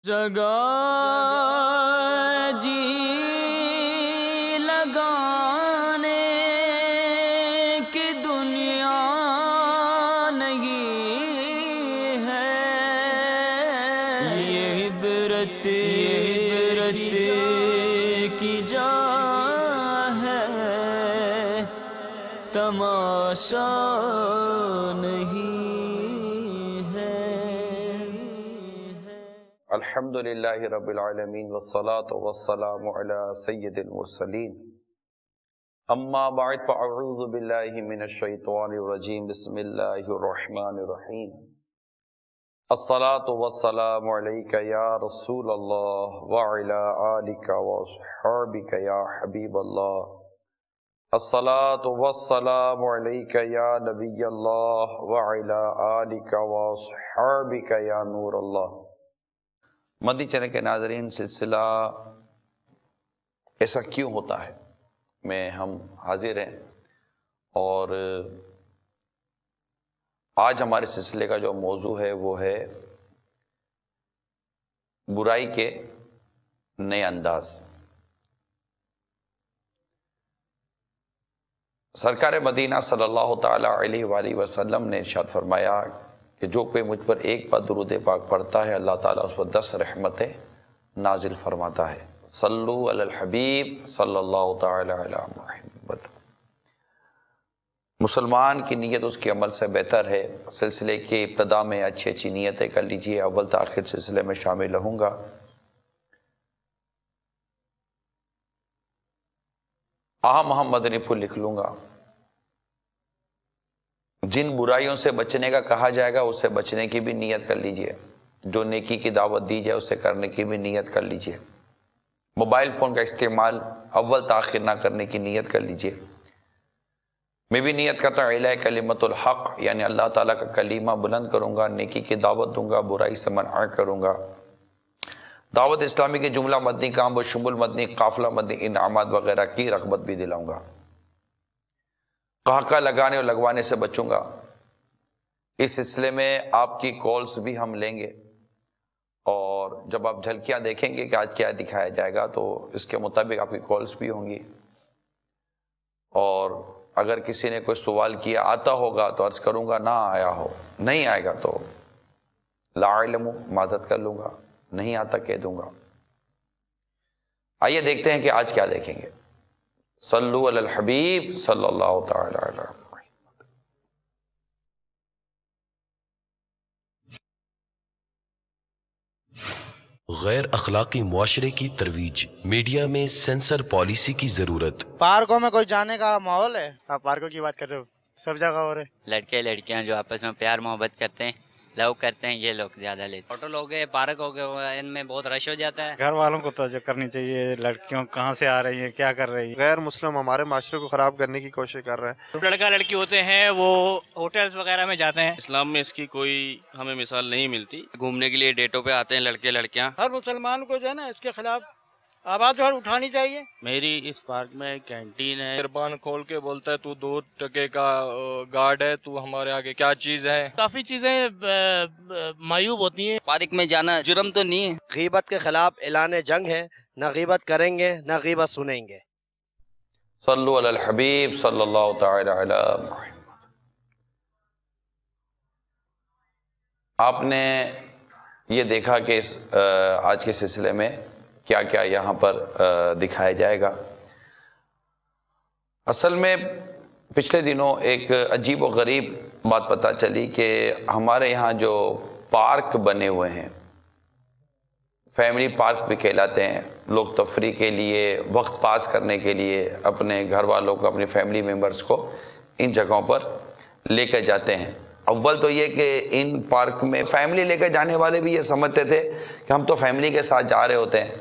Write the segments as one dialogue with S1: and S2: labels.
S1: جگہ جی لگانے کی دنیا نہیں ہے، یہ عبرت کی جا ہے، تماشا نہیں ہے۔
S2: الحمدللہ رب العالمین والصلاة والسلام علی سید المرسلین، اما بعد فاعوذ باللہ من الشیطان الرجیم، بسم اللہ الرحمن الرحیم۔ الصلاة والسلام علیک یا رسول اللہ وعلی آلک واصحابک یا حبیب اللہ، الصلاة والسلام علیک یا نبی اللہ وعلی آلک واصحابک یا نور اللہ۔ مدنی چینل کے ناظرین، سلسلہ ایسا کیوں ہوتا ہے میں ہم حاضر ہیں، اور آج ہمارے سلسلے کا جو موضوع ہے وہ ہے برائی کے نئے انداز۔ سرکار مدینہ صلی اللہ تعالی علیہ وآلہ وسلم نے ارشاد فرمایا کہ جو کوئی مجھ پر ایک بار درود پاک پڑھتا ہے، اللہ تعالیٰ اس پر 10 رحمتیں نازل فرماتا ہے۔ صلو علی الحبیب صلی اللہ تعالی علی محمد۔ مسلمان کی نیت اس کے عمل سے بہتر ہے۔ سلسلے کی ابتدا میں اچھی نیتیں کر لیجئے، اول تاخیر سلسلے میں شامل رہوں گا۔ اہم مدنی پھول لکھ لوں گا۔ جن برائیوں سے بچنے کا کہا جائے گا اس سے بچنے کی بھی نیت کر لیجئے، جو نیکی کی دعوت دی جائے اسے کرنے کی بھی نیت کر لیجئے۔ موبائل فون کا استعمال اول تاخیر نہ کرنے کی نیت کر لیجئے۔ میں بھی نیت کرتا ہوں اعلاء کلمت الحق، یعنی اللہ تعالیٰ کا کلمہ بلند کروں گا، نیکی کی دعوت دوں گا، برائی سے منع کروں گا۔ دعوت اسلامی کے جملہ مدنی کام بشمول مدنی قافلہ مدنی انعامات وغیرہ کی رغبت بھی دلاؤں گا۔ قہقہ لگانے اور لگوانے سے بچوں گا۔ اس سلسلے میں آپ کی کالز بھی ہم لیں گے، اور جب آپ جھلکیاں دیکھیں گے کہ آج کیا دکھایا جائے گا تو اس کے مطابق آپ کی کالز بھی ہوں گی، اور اگر کسی نے کوئی سوال کیا آتا ہوگا تو عرض کروں گا، نہ آیا ہو نہیں آئے گا تو لا علم معذرت کر لوں گا، نہیں آتا کہہ دوں گا۔ آئیے دیکھتے ہیں کہ آج کیا دیکھیں گے۔ صلو علی الحبیب صلی اللہ تعالی علی محمد۔
S3: غیر اخلاقی معاشرے کی ترویج، میڈیا میں سینسر پالیسی کی ضرورت۔
S4: پارکوں میں کوئی جانے کا ماحول ہے؟ آپ پارکوں کی بات کر رہے ہو، سب جگہ ہو رہے۔
S5: لڑکے لڑکیاں جو آپس میں پیار محبت کرتے ہیں، لو کرتے ہیں، یہ لوگ زیادہ لیتے ہیں۔ ہوٹل ہو گئے، پارک ہو گئے، ان میں بہت رش ہو جاتا ہے۔
S4: گھر والوں کو توجہ کرنی چاہیے، لڑکیوں کہاں سے آ رہی ہیں، کیا کر رہی ہیں۔
S6: غیر مسلم ہمارے معاشرے کو خراب کرنے کی کوشش کر رہے ہیں۔
S7: لڑکا لڑکی ہوتے ہیں وہ ہوٹلز وغیرہ میں جاتے ہیں۔ اسلام میں اس کی کوئی ہمیں مثال نہیں ملتی۔
S5: گھومنے کے لیے ڈیٹوں پہ آتے ہیں لڑکے لڑکیاں۔
S4: ہر مسلمان کو جو ہے نا اس کے خلاف آواز اٹھانی چاہیے۔
S7: میری اس پارک میں کینٹین ہے۔
S6: قربان کھول کے بولتا ہے تو 2 ٹکے کا گارڈ ہے، تو ہمارے آگے کیا چیز ہے۔
S7: کافی چیزیں معیوب ہوتی ہیں۔
S5: پارک میں جانا جرم تو نہیں ہے۔
S8: غیبت کے خلاف اعلان جنگ ہے، نہ غیبت کریں گے نہ غیبت سنیں گے۔
S2: صلو علی الحبیب صلی اللہ تعالی علی محمد۔ آپ نے یہ دیکھا کہ آج کے سلسلے میں کیا کیا یہاں پر دکھایا جائے گا۔ اصل میں پچھلے دنوں ایک عجیب و غریب بات پتہ چلی کہ ہمارے یہاں جو پارک بنے ہوئے ہیں، فیملی پارک بھی کہلاتے ہیں، لوگ تفریح کے لیے، وقت پاس کرنے کے لیے اپنے گھر والوں کو، اپنی فیملی ممبرز کو ان جگہوں پر لے کر جاتے ہیں۔ اول تو یہ کہ ان پارک میں فیملی لے کر جانے والے بھی یہ سمجھتے تھے کہ ہم تو فیملی کے ساتھ جا رہے ہوتے ہیں،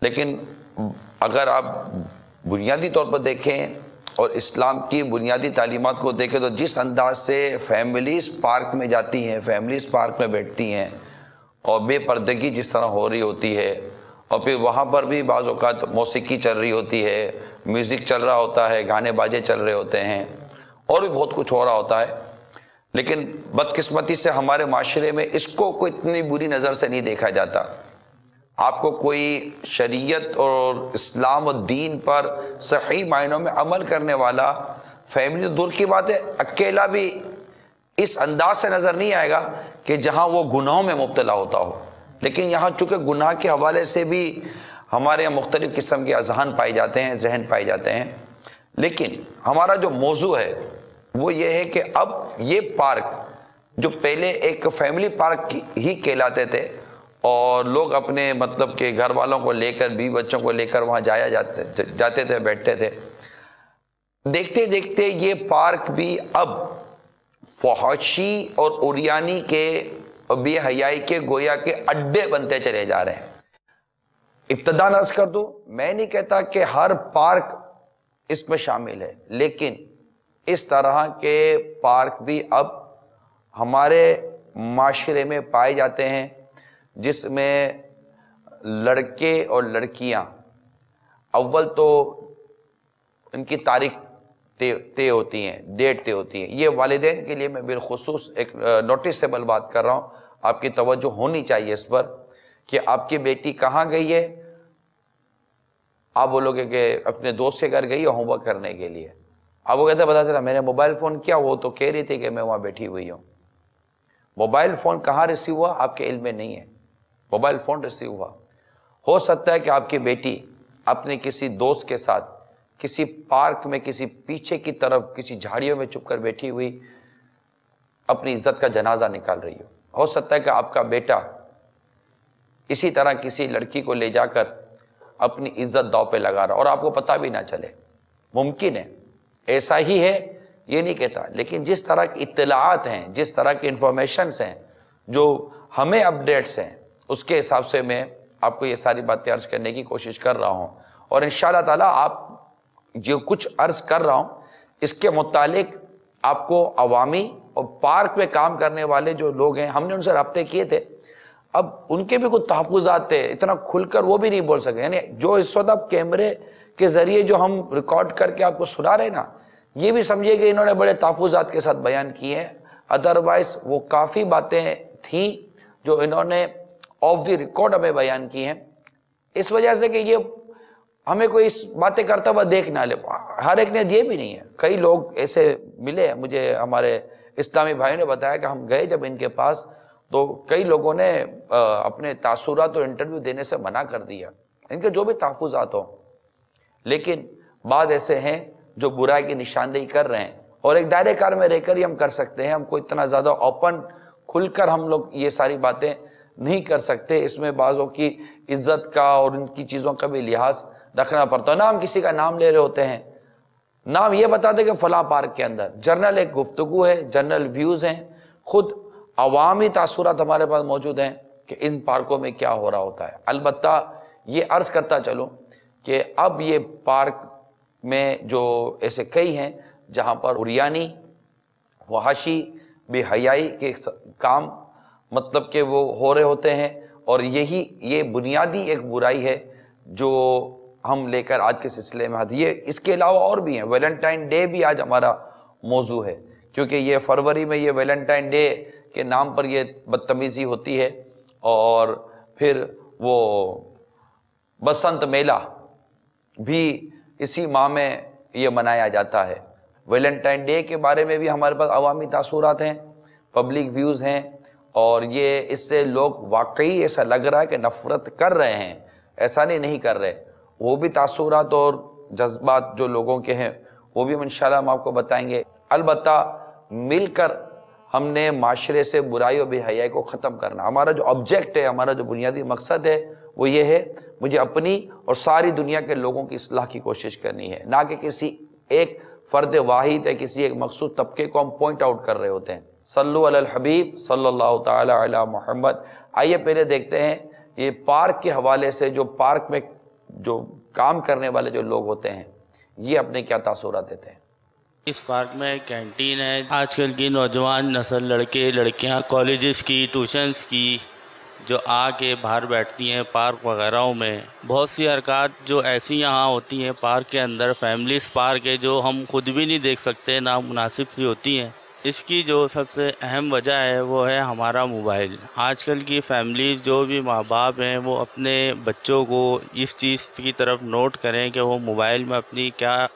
S2: لیکن اگر آپ بنیادی طور پر دیکھیں اور اسلام کی بنیادی تعلیمات کو دیکھیں تو جس انداز سے فیملیز پارک میں جاتی ہیں، فیملیز پارک میں بیٹھتی ہیں، اور بے پردگی جس طرح ہو رہی ہوتی ہے، اور پھر وہاں پر بھی بعض اوقات موسیقی چل رہی ہوتی ہے، میوزک چل رہا ہوتا ہے، گانے باجے چل رہے ہوتے ہیں، اور بھی بہت کچھ ہو رہا ہوتا ہے، لیکن بدقسمتی سے ہمارے معاشرے میں اس کو کوئی اتنی بری نظر سے نہیں دیکھا جاتا۔ آپ کو کوئی شریعت اور اسلام و دین پر صحیح معنوں میں عمل کرنے والا فیملی تو دور کی بات ہے، اکیلا بھی اس انداز سے نظر نہیں آئے گا کہ جہاں وہ گناہوں میں مبتلا ہوتا ہو. لیکن یہاں چونکہ گناہ کے حوالے سے بھی ہمارے یہاں مختلف قسم کے اذہان پائے جاتے ہیں، ذہن پائے جاتے ہیں. لیکن ہمارا جو موضوع ہے وہ یہ ہے کہ اب یہ پارک جو پہلے ایک فیملی پارک ہی کہلاتے تھے اور لوگ اپنے مطلب کہ گھر والوں کو لے کر، بیوی بچوں کو لے کر وہاں جاتے تھے، بیٹھتے تھے، دیکھتے دیکھتے یہ پارک بھی اب فحاشی اور عریانی کے، بے حیائی کے گویا کے اڈے بنتے چلے جا رہے ہیں. ابتداءً عرض کر دوں، میں نہیں کہتا کہ ہر پارک اس میں شامل ہے، لیکن اس طرح کے پارک بھی اب ہمارے معاشرے میں پائے جاتے ہیں جس میں لڑکے اور لڑکیاں اول تو ان کی تاریخ طے ہوتی ہیں، ڈیٹ طے ہوتی ہیں. یہ والدین کے لیے میں بالخصوص ایک نوٹسیبل بات کر رہا ہوں، آپ کی توجہ ہونی چاہیے اس پر کہ آپ کی بیٹی کہاں گئی ہے. آپ بولو گے کہ اپنے دوست کے گھر گئی ہے ہوم ورک کرنے کے لیے. آپ وہ کہتے ہیں بتا چلا میں نے موبائل فون کیا، وہ تو کہہ رہی تھی کہ میں وہاں بیٹھی ہوئی ہوں. موبائل فون کہاں ریسیو ہوا آپ کے علم میں نہیں ہے. موبائل فون ریسیو ہوا، ہو سکتا ہے کہ آپ کی بیٹی اپنے کسی دوست کے ساتھ کسی پارک میں کسی پیچھے کی طرف کسی جھاڑیوں میں چھپ کر بیٹھی ہوئی اپنی عزت کا جنازہ نکال رہی ہو سکتا ہے کہ آپ کا بیٹا اسی طرح کسی لڑکی کو لے جا کر اپنی عزت داؤ پہ لگا رہا اور آپ کو پتہ بھی نہ چلے. ممکن ہے ایسا ہی ہے، یہ نہیں کہتا، لیکن جس طرح کی اطلاعات ہیں، جس طرح کی انفارمیشنز ہیں، جو ہمیں اپڈیٹس ہیں، اس کے حساب سے میں آپ کو یہ ساری باتیں عرض کرنے کی کوشش کر رہا ہوں. اور انشاءاللہ تعالیٰ آپ جو کچھ عرض کر رہا ہوں اس کے متعلق آپ کو عوامی اور پارک میں کام کرنے والے جو لوگ ہیں، ہم نے ان سے رابطے کیے تھے. اب ان کے بھی کچھ تحفظات تھے، اتنا کھل کر وہ بھی نہیں بول سکے. یعنی جو اس وقت اب کیمرے کے ذریعے جو ہم ریکارڈ کر کے آپ کو سنا رہے نا، یہ بھی سمجھیے کہ انہوں نے بڑے تحفظات کے ساتھ بیان کیے ہیں. ادروائز وہ کافی باتیں تھیں جو انہوں نے آف دی ریکارڈ ہمیں بیان کی ہیں، اس وجہ سے کہ یہ ہمیں کوئی اس باتیں کرتا ہوا دیکھ نہ لے. ہر ایک نے دیے بھی نہیں ہے. کئی لوگ ایسے ملے مجھے، ہمارے اسلامی بھائیوں نے بتایا کہ ہم گئے جب ان کے پاس تو کئی لوگوں نے اپنے تاثرات اور انٹرویو دینے سے منع کر دیا، ان کے جو بھی تحفظات ہوں. لیکن بعض ایسے ہیں جو برائی کی نشاندہی کر رہے ہیں اور ایک دائرے کار میں رہ کر ہی ہم کر سکتے ہیں. ہم کو اتنا زیادہ اوپن کھل کر ہم لوگ یہ ساری باتیں نہیں کر سکتے. اس میں بعضوں کی عزت کا اور ان کی چیزوں کا بھی لحاظ رکھنا پڑتا ہے. نہ ہم کسی کا نام لے رہے ہوتے ہیں، نام یہ بتاتے کہ فلاں پارک کے اندر جنرل ایک گفتگو ہے، جنرل ویوز ہیں، خود عوامی تاثرات ہمارے پاس موجود ہیں کہ ان پارکوں میں کیا ہو رہا ہوتا ہے. البتہ یہ عرض کرتا چلوں کہ اب یہ پارک میں جو ایسے کئی ہیں جہاں پر عریانی، فحاشی، بے حیائی کے کام مطلب کہ وہ ہو رہے ہوتے ہیں، اور یہ بنیادی ایک برائی ہے جو ہم لے کر آج کے سلسلے میں آتی ہے. اس کے علاوہ اور بھی ہیں. ویلنٹائن ڈے بھی آج ہمارا موضوع ہے، کیونکہ یہ فروری میں یہ ویلنٹائن ڈے کے نام پر یہ بدتمیزی ہوتی ہے. اور پھر وہ بسنت میلہ بھی اسی ماہ میں یہ منایا جاتا ہے. ویلنٹائن ڈے کے بارے میں بھی ہمارے پاس عوامی تاثرات ہیں، پبلک ویوز ہیں، اور یہ اس سے لوگ واقعی ایسا لگ رہا ہے کہ نفرت کر رہے ہیں. ایسا نہیں کر رہے. وہ بھی تاثرات اور جذبات جو لوگوں کے ہیں وہ بھی انشاءاللہ ہم آپ کو بتائیں گے. البتہ مل کر ہم نے معاشرے سے برائی و بے حیائی کو ختم کرنا. ہمارا جو آبجیکٹ ہے، ہمارا جو بنیادی مقصد ہے وہ یہ ہے، مجھے اپنی اور ساری دنیا کے لوگوں کی اصلاح کی کوشش کرنی ہے، نہ کہ کسی ایک فرد واحد ہے، کسی ایک مخصوص طبقے کو ہم پوائنٹ آؤٹ کر رہے ہوتے ہیں. صلو علی الحبیب صلی اللہ تعالی علی محمد. آئیے پہلے دیکھتے ہیں یہ پارک کے حوالے سے جو پارک میں جو کام کرنے والے جو لوگ ہوتے ہیں یہ اپنے کیا تاثرات دیتے ہیں.
S9: اس پارک میں کینٹین ہے. آج کل کی نوجوان نسل، لڑکے لڑکیاں کالجز کی، ٹیوشنز کی، جو آ کے باہر بیٹھتی ہیں پارک وغیرہوں میں. بہت سی حرکات جو ایسی یہاں ہوتی ہیں پارک کے اندر، فیملیز پارک ہے جو ہم خود بھی نہیں دیکھ سکتے، نامناسب سی ہوتی ہیں. اس کی جو سب سے اہم وجہ ہے وہ ہے ہمارا موبائل۔ آج کل کی فیملی جو بھی ماں باپ ہیں وہ اپنے بچوں کو اس چیز کی طرف نوٹ کریں کہ وہ موبائل میں اپنی کیا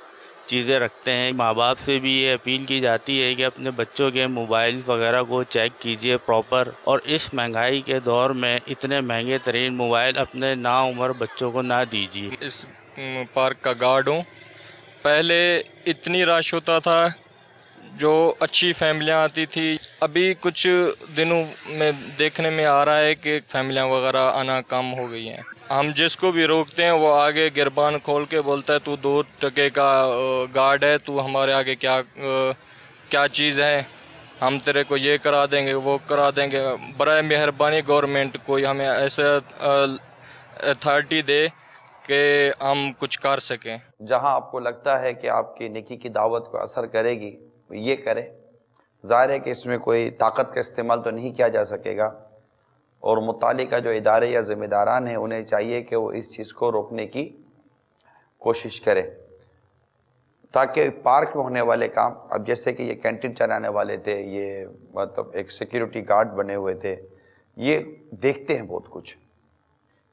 S9: چیزیں رکھتے ہیں۔ ماں باپ سے بھی یہ اپیل کی جاتی ہے کہ اپنے بچوں کے موبائل وغیرہ کو چیک کیجئے پراپر، اور اس مہنگائی کے دور میں اتنے مہنگے ترین موبائل اپنے ناعمر بچوں کو نہ دیجیے۔
S6: اس پارک کا گارڈ ہوں۔ پہلے اتنی رش ہوتا تھا، جو اچھی فیملیاں آتی تھی۔ ابھی کچھ دنوں میں دیکھنے میں آ رہا ہے کہ فیملیاں وغیرہ آنا کم ہو گئی ہیں۔ ہم جس کو بھی روکتے ہیں وہ آگے گربان کھول کے بولتا ہے تو 2 ٹکے کا گارڈ ہے، تو ہمارے آگے کیا چیز ہے، ہم تیرے کو یہ کرا دیں گے وہ کرا دیں گے۔ برائے مہربانی گورنمنٹ کوئی ہمیں ایسا اتھارٹی دے کہ ہم کچھ کر سکیں۔
S2: جہاں آپ کو لگتا ہے کہ آپ کی نیکی کی دعوت کو اثر کرے گی یہ کریں۔ ظاہر ہے کہ اس میں کوئی طاقت کا استعمال تو نہیں کیا جا سکے گا، اور متعلقہ جو ادارے یا ذمہ داران ہیں انہیں چاہیے کہ وہ اس چیز کو روکنے کی کوشش کرے، تاکہ پارک میں ہونے والے کام، اب جیسے کہ یہ کینٹین چلانے والے تھے، یہ مطلب ایک سیکیورٹی گارڈ بنے ہوئے تھے، یہ دیکھتے ہیں بہت کچھ،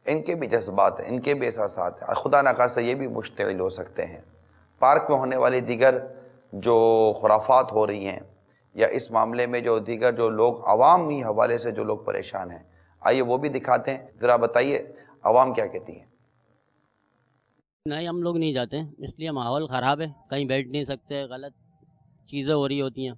S2: ان کے بھی جذبات ہیں، ان کے بھی احساسات ہیں، خدا نخواستہ یہ بھی مشتعل ہو سکتے ہیں۔ پارک میں ہونے والی دیگر جو خرافات ہو رہی ہیں، یا اس معاملے میں جو دیگر جو لوگ عوامی حوالے سے جو لوگ پریشان ہیں، آئیے وہ بھی دکھاتے ہیں۔ ذرا بتائیے عوام کیا کہتی ہے؟
S10: نہیں، ہم لوگ نہیں جاتے، اس لیے ماحول خراب ہے، کہیں بیٹھ نہیں سکتے، غلط چیزیں ہو رہی ہوتی ہیں،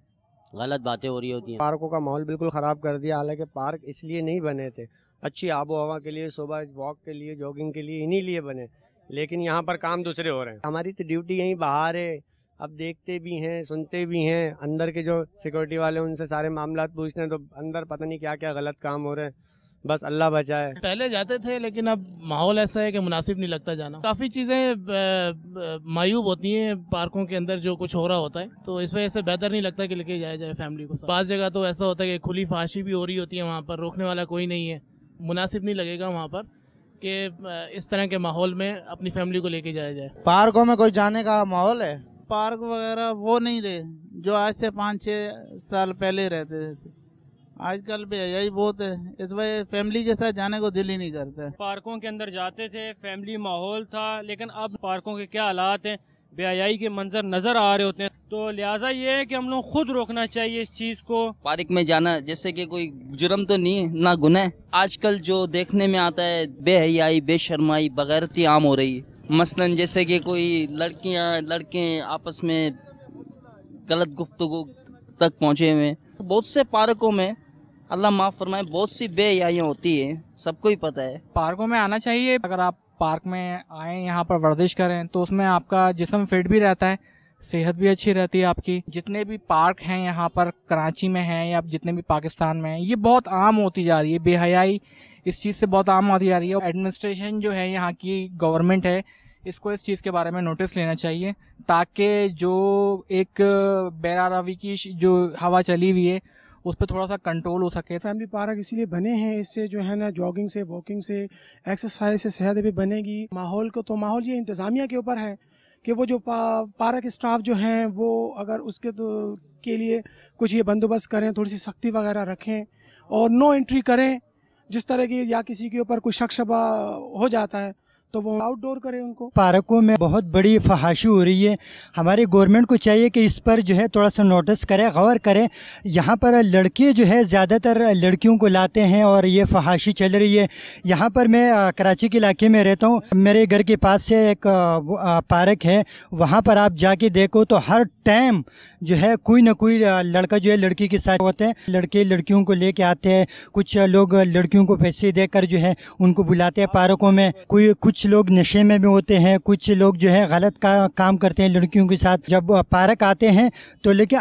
S10: غلط باتیں ہو رہی ہوتی ہیں۔
S11: پارکوں کا ماحول بالکل خراب کر دیا، حالانکہ پارک اس لیے نہیں بنے تھے، اچھی آب و ہوا کے لیے، صبح واک کے لیے، جاگنگ کے لیے، انہی لیے بنے، لیکن یہاں پر کام دوسرے ہو رہے ہیں۔ ہماری تو ڈیوٹی یہیں باہر ہے، اب دیکھتے بھی ہیں، سنتے بھی ہیں، اندر کے جو سیکورٹی والے ان سے سارے معاملات پوچھتے ہیں، تو اندر پتہ نہیں کیا کیا غلط کام ہو رہے ہیں، بس اللہ بچائے۔
S12: پہلے جاتے تھے لیکن اب ماحول ایسا ہے کہ مناسب نہیں لگتا جانا۔ کافی چیزیں معیوب ہوتی ہیں پارکوں کے اندر جو کچھ ہو رہا ہوتا ہے، تو اس وجہ سے بہتر نہیں لگتا کہ لے کے جایا جائے فیملی کو۔ بعض جگہ تو ایسا ہوتا ہے کہ کھلی فحاشی بھی ہو رہی ہوتی ہے، وہاں پر روکنے والا کوئی نہیں ہے، مناسب نہیں لگے گا وہاں پر کہ اس طرح کے ماحول میں اپنی فیملی کو لے کے جایا جائے۔
S13: پارکوں میں کوئی جانے کا ماحول ہے؟
S14: پارک وغیرہ وہ نہیں رہے جو آج سے 5-6 سال پہلے رہتے تھے، آج کل بے حیائی بہت ہے، اس وجہ فیملی کے ساتھ جانے کو دل ہی نہیں کرتا۔
S15: پارکوں کے اندر جاتے تھے، فیملی ماحول تھا، لیکن اب پارکوں کے کیا حالات ہیں، بے حیائی کے منظر نظر آ رہے ہوتے ہیں، تو لہٰذا یہ ہے کہ ہم لوگ خود روکنا چاہیے اس چیز کو۔
S16: پارک میں جانا جیسے کہ کوئی جرم تو نہیں ہے، نہ گناہ ہے۔ آج کل جو دیکھنے میں آتا ہے بے حیائی، بے شرمائی، بغیرتی عام ہو رہی ہے، مثلاً جیسے کہ کوئی لڑکے آپس میں غلط گفتگو تک پہنچے ہوئے ہیں۔ بہت سے پارکوں میں اللہ معاف فرمائے بہت سی بے حیائیاں ہوتی ہیں، سب کو ہی پتہ ہے۔
S17: پارکوں میں آنا چاہیے، اگر آپ پارک میں آئیں، یہاں پر ورزش کریں تو اس میں آپ کا جسم فٹ بھی رہتا ہے، صحت بھی اچھی رہتی ہے آپ کی۔ جتنے بھی پارک ہیں یہاں پر کراچی میں ہیں یا جتنے بھی پاکستان میں ہیں، یہ بہت عام ہوتی جا رہی ہے، بے حیائی اس چیز سے بہت عام ہوتی جا رہی ہے۔ ایڈمنسٹریشن جو ہے یہاں کی گورنمنٹ ہے، اس کو اس چیز کے بارے میں نوٹس لینا چاہیے، تاکہ جو ایک بیراروی کی جو ہوا چلی ہوئی ہے اس پہ تھوڑا سا کنٹرول ہو سکے۔
S18: فیملی پارک اسی لیے بنے ہیں، اس سے جو ہے نا جاگنگ سے، واکنگ سے، ایکسرسائز سے صحت بھی بنے گی۔ ماحول کو تو ماحول یہ انتظامیہ کے اوپر ہے کہ وہ جو پارک اسٹاف جو ہیں وہ اگر اس کے لیے کچھ یہ بندوبست کریں، تھوڑی سی سختی وغیرہ رکھیں اور نو انٹری کریں، جس طرح کی یا کسی کے اوپر کوئی شک شبہ ہو جاتا ہے تو وہ آؤٹ ڈور کریں ان کو۔
S19: پارکوں میں بہت بڑی فحاشی ہو رہی ہے، ہماری گورنمنٹ کو چاہیے کہ اس پر جو ہے تھوڑا سا نوٹس کرے، غور کرے۔ یہاں پر لڑکے جو ہے زیادہ تر لڑکیوں کو لاتے ہیں اور یہ فحاشی چل رہی ہے۔ یہاں پر میں کراچی کے علاقے میں رہتا ہوں، میرے گھر کے پاس سے ایک پارک ہے، وہاں پر آپ جا کے دیکھو تو ہر ٹائم جو ہے کوئی نہ کوئی لڑکا جو ہے لڑکی کے ساتھ ہوتے ہیں، لڑکے لڑکیوں کو لے کے آتے ہیں، کچھ لوگ لڑکیوں کو پیسے دے کر جو ہے ان کو بلاتے ہیں پارکوں میں، کچھ لوگ نشے میں بھی ہوتے ہیں، کچھ لوگ جو ہے غلط کام کرتے ہیں لڑکیوں کے ساتھ۔ جب پارک آتے ہیں تو لیکن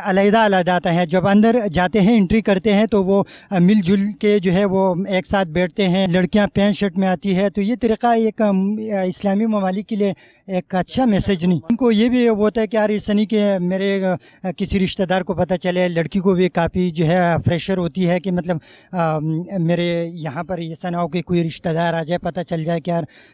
S19: علیحدہ آتا ہے، جب اندر جاتے ہیں انٹری کرتے ہیں تو وہ مل جل کے جو ہے وہ ایک ساتھ بیٹھتے ہیں، لڑکیاں پینٹ شرٹ میں آتی ہے، تو یہ طریقہ ایک اسلامی ممالک کے لیے ایک اچھا میسج نہیں۔ ان کو یہ بھی ہوتا ہے کہ یار اس نہیں کہ میرے کسی رشتہ دار کو پتہ چلے، لڑکی کو بھی کافی جو ہے پریشر ہوتی ہے کہ مطلب میرے یہاں پر ایسا نہ ہو کہ کوئی رشتہ دار آ جائے، پتہ چل جائے کہ یار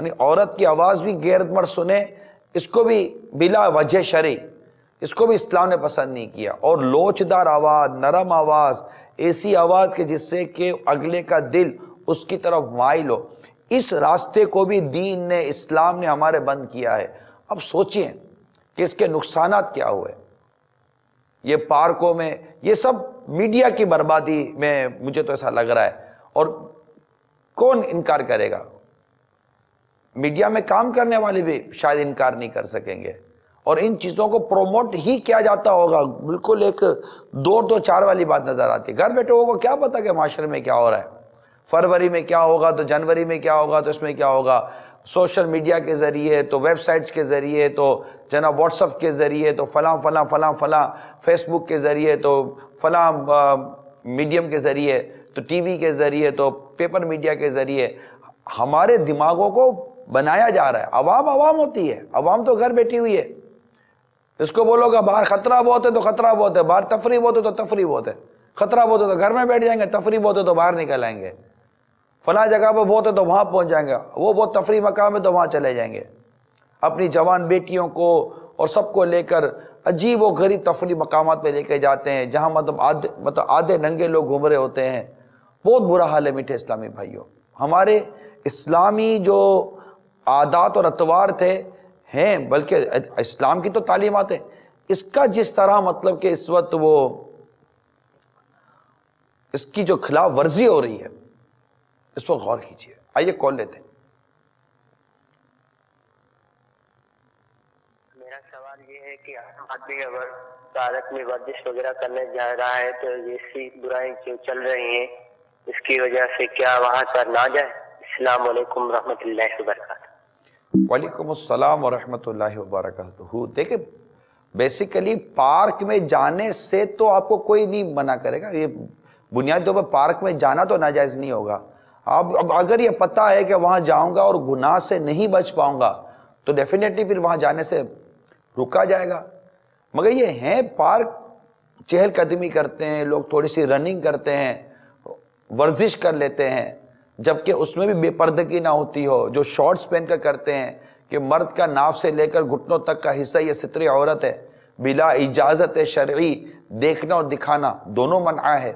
S2: یعنی عورت کی آواز بھی غیرت مرد سنے، اس کو بھی بلا وجہ شرعی، اس کو بھی اسلام نے پسند نہیں کیا. اور لوچدار آواز، نرم آواز، ایسی آواز کہ جس سے کہ اگلے کا دل اس کی طرف مائل ہو، اس راستے کو بھی دین نے، اسلام نے ہمارے بند کیا ہے. اب سوچیں کہ اس کے نقصانات کیا ہوئے. یہ پارکوں میں یہ سب میڈیا کی بربادی میں مجھے تو ایسا لگ رہا ہے، اور کون انکار کرے گا؟ میڈیا میں کام کرنے والے بھی شاید انکار نہیں کر سکیں گے. اور ان چیزوں کو پروموٹ ہی کیا جاتا ہوگا، بالکل ایک 2-4 والی بات نظر آتی ہے. گھر بیٹھے کو کیا پتا کہ معاشرے میں کیا ہو رہا ہے، فروری میں کیا ہوگا تو جنوری میں کیا ہوگا تو اس میں کیا ہوگا. سوشل میڈیا کے ذریعے تو ویب سائٹس کے ذریعے تو جناب واٹس ایپ کے ذریعے تو فلاں فلاں فلاں فلاں، فیس بک کے ذریعے تو فلاں میڈیم کے ذریعے تو ٹی وی کے ذریعے تو پیپر میڈیا کے ذریعے ہمارے دماغوں کو بنایا جا رہا ہے. عوام ہوتی ہے، عوام تو گھر بیٹھی ہوئی ہے. اس کو بولو گا باہر خطرہ بہت ہے تو خطرہ بہت ہے، باہر تفریح بہت ہے تو تفریح بہت ہے. خطرہ بہت ہے تو گھر میں بیٹھ جائیں گے، تفریح بہت ہے تو باہر نکل آئیں گے. فلاں جگہ پہ بہت ہے تو وہاں پہنچ جائیں گے، وہ بہت تفریح مقام ہے تو وہاں چلے جائیں گے. اپنی جوان بیٹیوں کو اور سب کو لے کر عجیب و غریب تفریح مقامات پہ لے کے جاتے ہیں، جہاں مطلب آدھے ننگے لوگ گھوم رہے ہوتے ہیں. بہت برا حال ہے میٹھے اسلامی بھائیوں. ہمارے اسلامی جو عادات اور اطوار تھے ہیں، بلکہ اسلام کی تو تعلیمات ہیں، اس کا جس طرح مطلب کہ اس وقت وہ اس کی جو خلاف ورزی ہو رہی ہے، اس پر غور کیجیے. آئیے کال لیتے ہیں.
S20: میرا سوال یہ ہے کہ آدمی اگر پارک میں ورزش وغیرہ کرنے جا رہا ہے تو ایسی برائیں جو چل رہی ہیں اس کی وجہ سے کیا وہاں پر نہ جائے؟ السلام علیکم ورحمۃ اللہ وبرکاتہ.
S2: وعلیکم السلام ورحمۃ اللہ وبرکاتہ. دیکھیں بیسیکلی پارک میں جانے سے تو آپ کو کوئی نہیں منع کرے گا. یہ بنیادی طور پر پارک میں جانا تو ناجائز نہیں ہوگا. اب اگر یہ پتہ ہے کہ وہاں جاؤں گا اور گناہ سے نہیں بچ پاؤں گا تو ڈیفینیٹلی پھر وہاں جانے سے رکا جائے گا. مگر یہ ہیں پارک چہل قدمی کرتے ہیں لوگ، تھوڑی سی رننگ کرتے ہیں، ورزش کر لیتے ہیں، جبکہ اس میں بھی بے پردگی نہ ہوتی ہو. جو شارٹس پہن کر کرتے ہیں کہ مرد کا ناف سے لے کر گھٹنوں تک کا حصہ یہ ستر عورت ہے، بلا اجازت شرعی دیکھنا اور دکھانا دونوں منع ہے.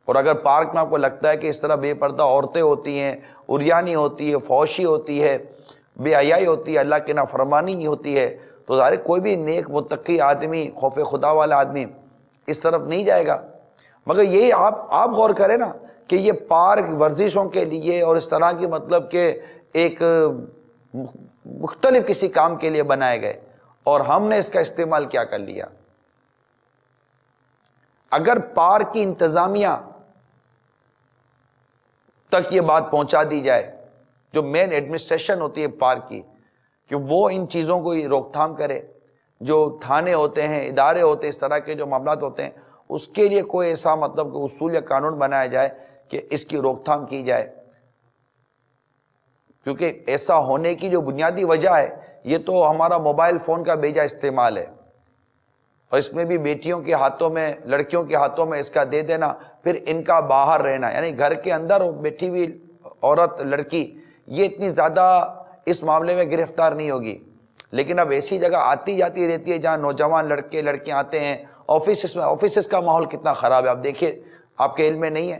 S2: اور اگر پارک میں آپ کو لگتا ہے کہ اس طرح بے پردہ عورتیں ہوتی ہیں، عریانی ہوتی ہے، فحشی ہوتی ہے، بے حیائی ہوتی ہے، اللہ کی نافرمانی ہوتی ہے، تو ظاہر کوئی بھی نیک متقی آدمی، خوف خدا والا آدمی اس طرف نہیں جائے گا. مگر یہی آپ غور کریں نا کہ یہ پارک ورزشوں کے لیے اور اس طرح کی مطلب کہ ایک مختلف کسی کام کے لیے بنائے گئے، اور ہم نے اس کا استعمال کیا کر لیا. اگر پارک کی انتظامیہ تک یہ بات پہنچا دی جائے، جو مین ایڈمنسٹریشن ہوتی ہے پارک کی، کہ وہ ان چیزوں کو روک تھام کرے، جو تھانے ہوتے ہیں، ادارے ہوتے ہیں، اس طرح کے جو معاملات ہوتے ہیں، اس کے لیے کوئی ایسا مطلب کہ اصول یا قانون بنایا جائے کہ اس کی روک تھام کی جائے. کیونکہ ایسا ہونے کی جو بنیادی وجہ ہے یہ تو ہمارا موبائل فون کا بیجا استعمال ہے، اور اس میں بھی بیٹیوں کے ہاتھوں میں، لڑکیوں کے ہاتھوں میں اس کا دے دینا، پھر ان کا باہر رہنا، یعنی گھر کے اندر بیٹھی ہوئی عورت لڑکی یہ اتنی زیادہ اس معاملے میں گرفتار نہیں ہوگی. لیکن اب ایسی جگہ آتی جاتی رہتی ہے جہاں نوجوان لڑکے لڑکیاں آتے ہیں. آفیسز کا ماحول کتنا خراب ہے آپ دیکھیے، آپ کے علم میں نہیں ہے.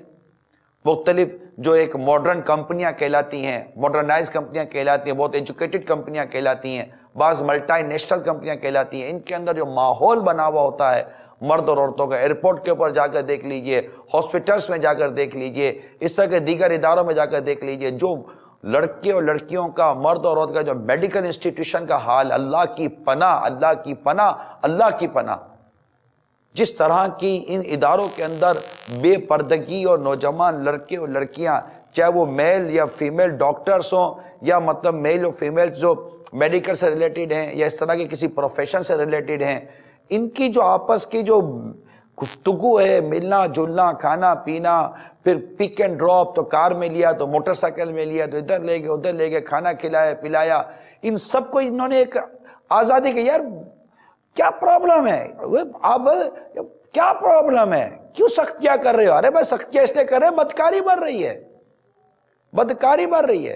S2: مختلف جو ایک ماڈرن کمپنیاں کہلاتی ہیں، ماڈرنائز کمپنیاں کہلاتی ہیں، بہت ایجوکیٹڈ کمپنیاں کہلاتی ہیں، بعض ملٹی نیشنل کمپنیاں کہلاتی ہیں، ان کے اندر جو ماحول بنا ہوا ہوتا ہے مرد اور عورتوں کا، ایئرپورٹ کے اوپر جا کر دیکھ لیجئے، ہاسپٹلس میں جا کر دیکھ لیجئے، اس طرح کے دیگر اداروں میں جا کر دیکھ لیجئے، جو لڑکے اور لڑکیوں کا، مرد اور عورت کا جو میڈیکل انسٹیٹیوشن کا حال، اللہ کی پناہ، اللہ کی پناہ، اللہ کی پناہ. جس طرح کی ان اداروں کے اندر بے پردگی اور نوجوان لڑکے اور لڑکیاں، چاہے وہ میل یا فیمیل ڈاکٹرز ہوں، یا مطلب میل اور فیمیل جو میڈیکل سے ریلیٹڈ ہیں یا اس طرح کے کسی پروفیشن سے ریلیٹڈ ہیں، ان کی جو آپس کی جو گفتگو ہے، ملنا جلنا، کھانا پینا، پھر پک اینڈ ڈراپ، تو کار میں لیا تو موٹر سائیکل میں لیا تو ادھر لے گئے ادھر لے گئے، کھانا کھلایا پلایا، ان سب کو انہوں نے ایک آزادی کی. یار کیا پرابلم ہے؟ آپ کیا پرابلم ہے؟ کیوں سختیاں کر رہے ہو؟ ارے بھائی سختیاں اس لیے کر رہے ہیں، بدکاری بڑھ رہی ہے، بدکاری بڑھ رہی ہے.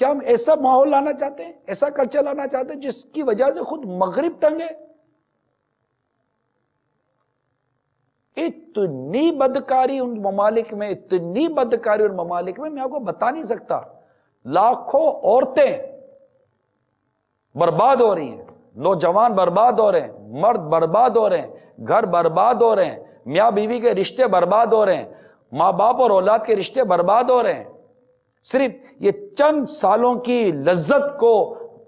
S1: کیا ہم ایسا ماحول لانا چاہتے ہیں، ایسا کلچر لانا چاہتے ہیں جس کی وجہ سے خود مغرب تنگ ہے؟ اتنی بدکاری ان ممالک میں، اتنی بدکاری ان ممالک میں، میں آپ کو بتا نہیں سکتا. لاکھوں عورتیں برباد ہو رہی ہیں، نوجوان برباد ہو رہے ہیں، مرد برباد ہو رہے ہیں، گھر برباد ہو رہے ہیں، میاں بیوی کے رشتے برباد ہو رہے ہیں، ماں باپ اور اولاد کے رشتے برباد ہو رہے ہیں، صرف یہ چند سالوں کی لذت کو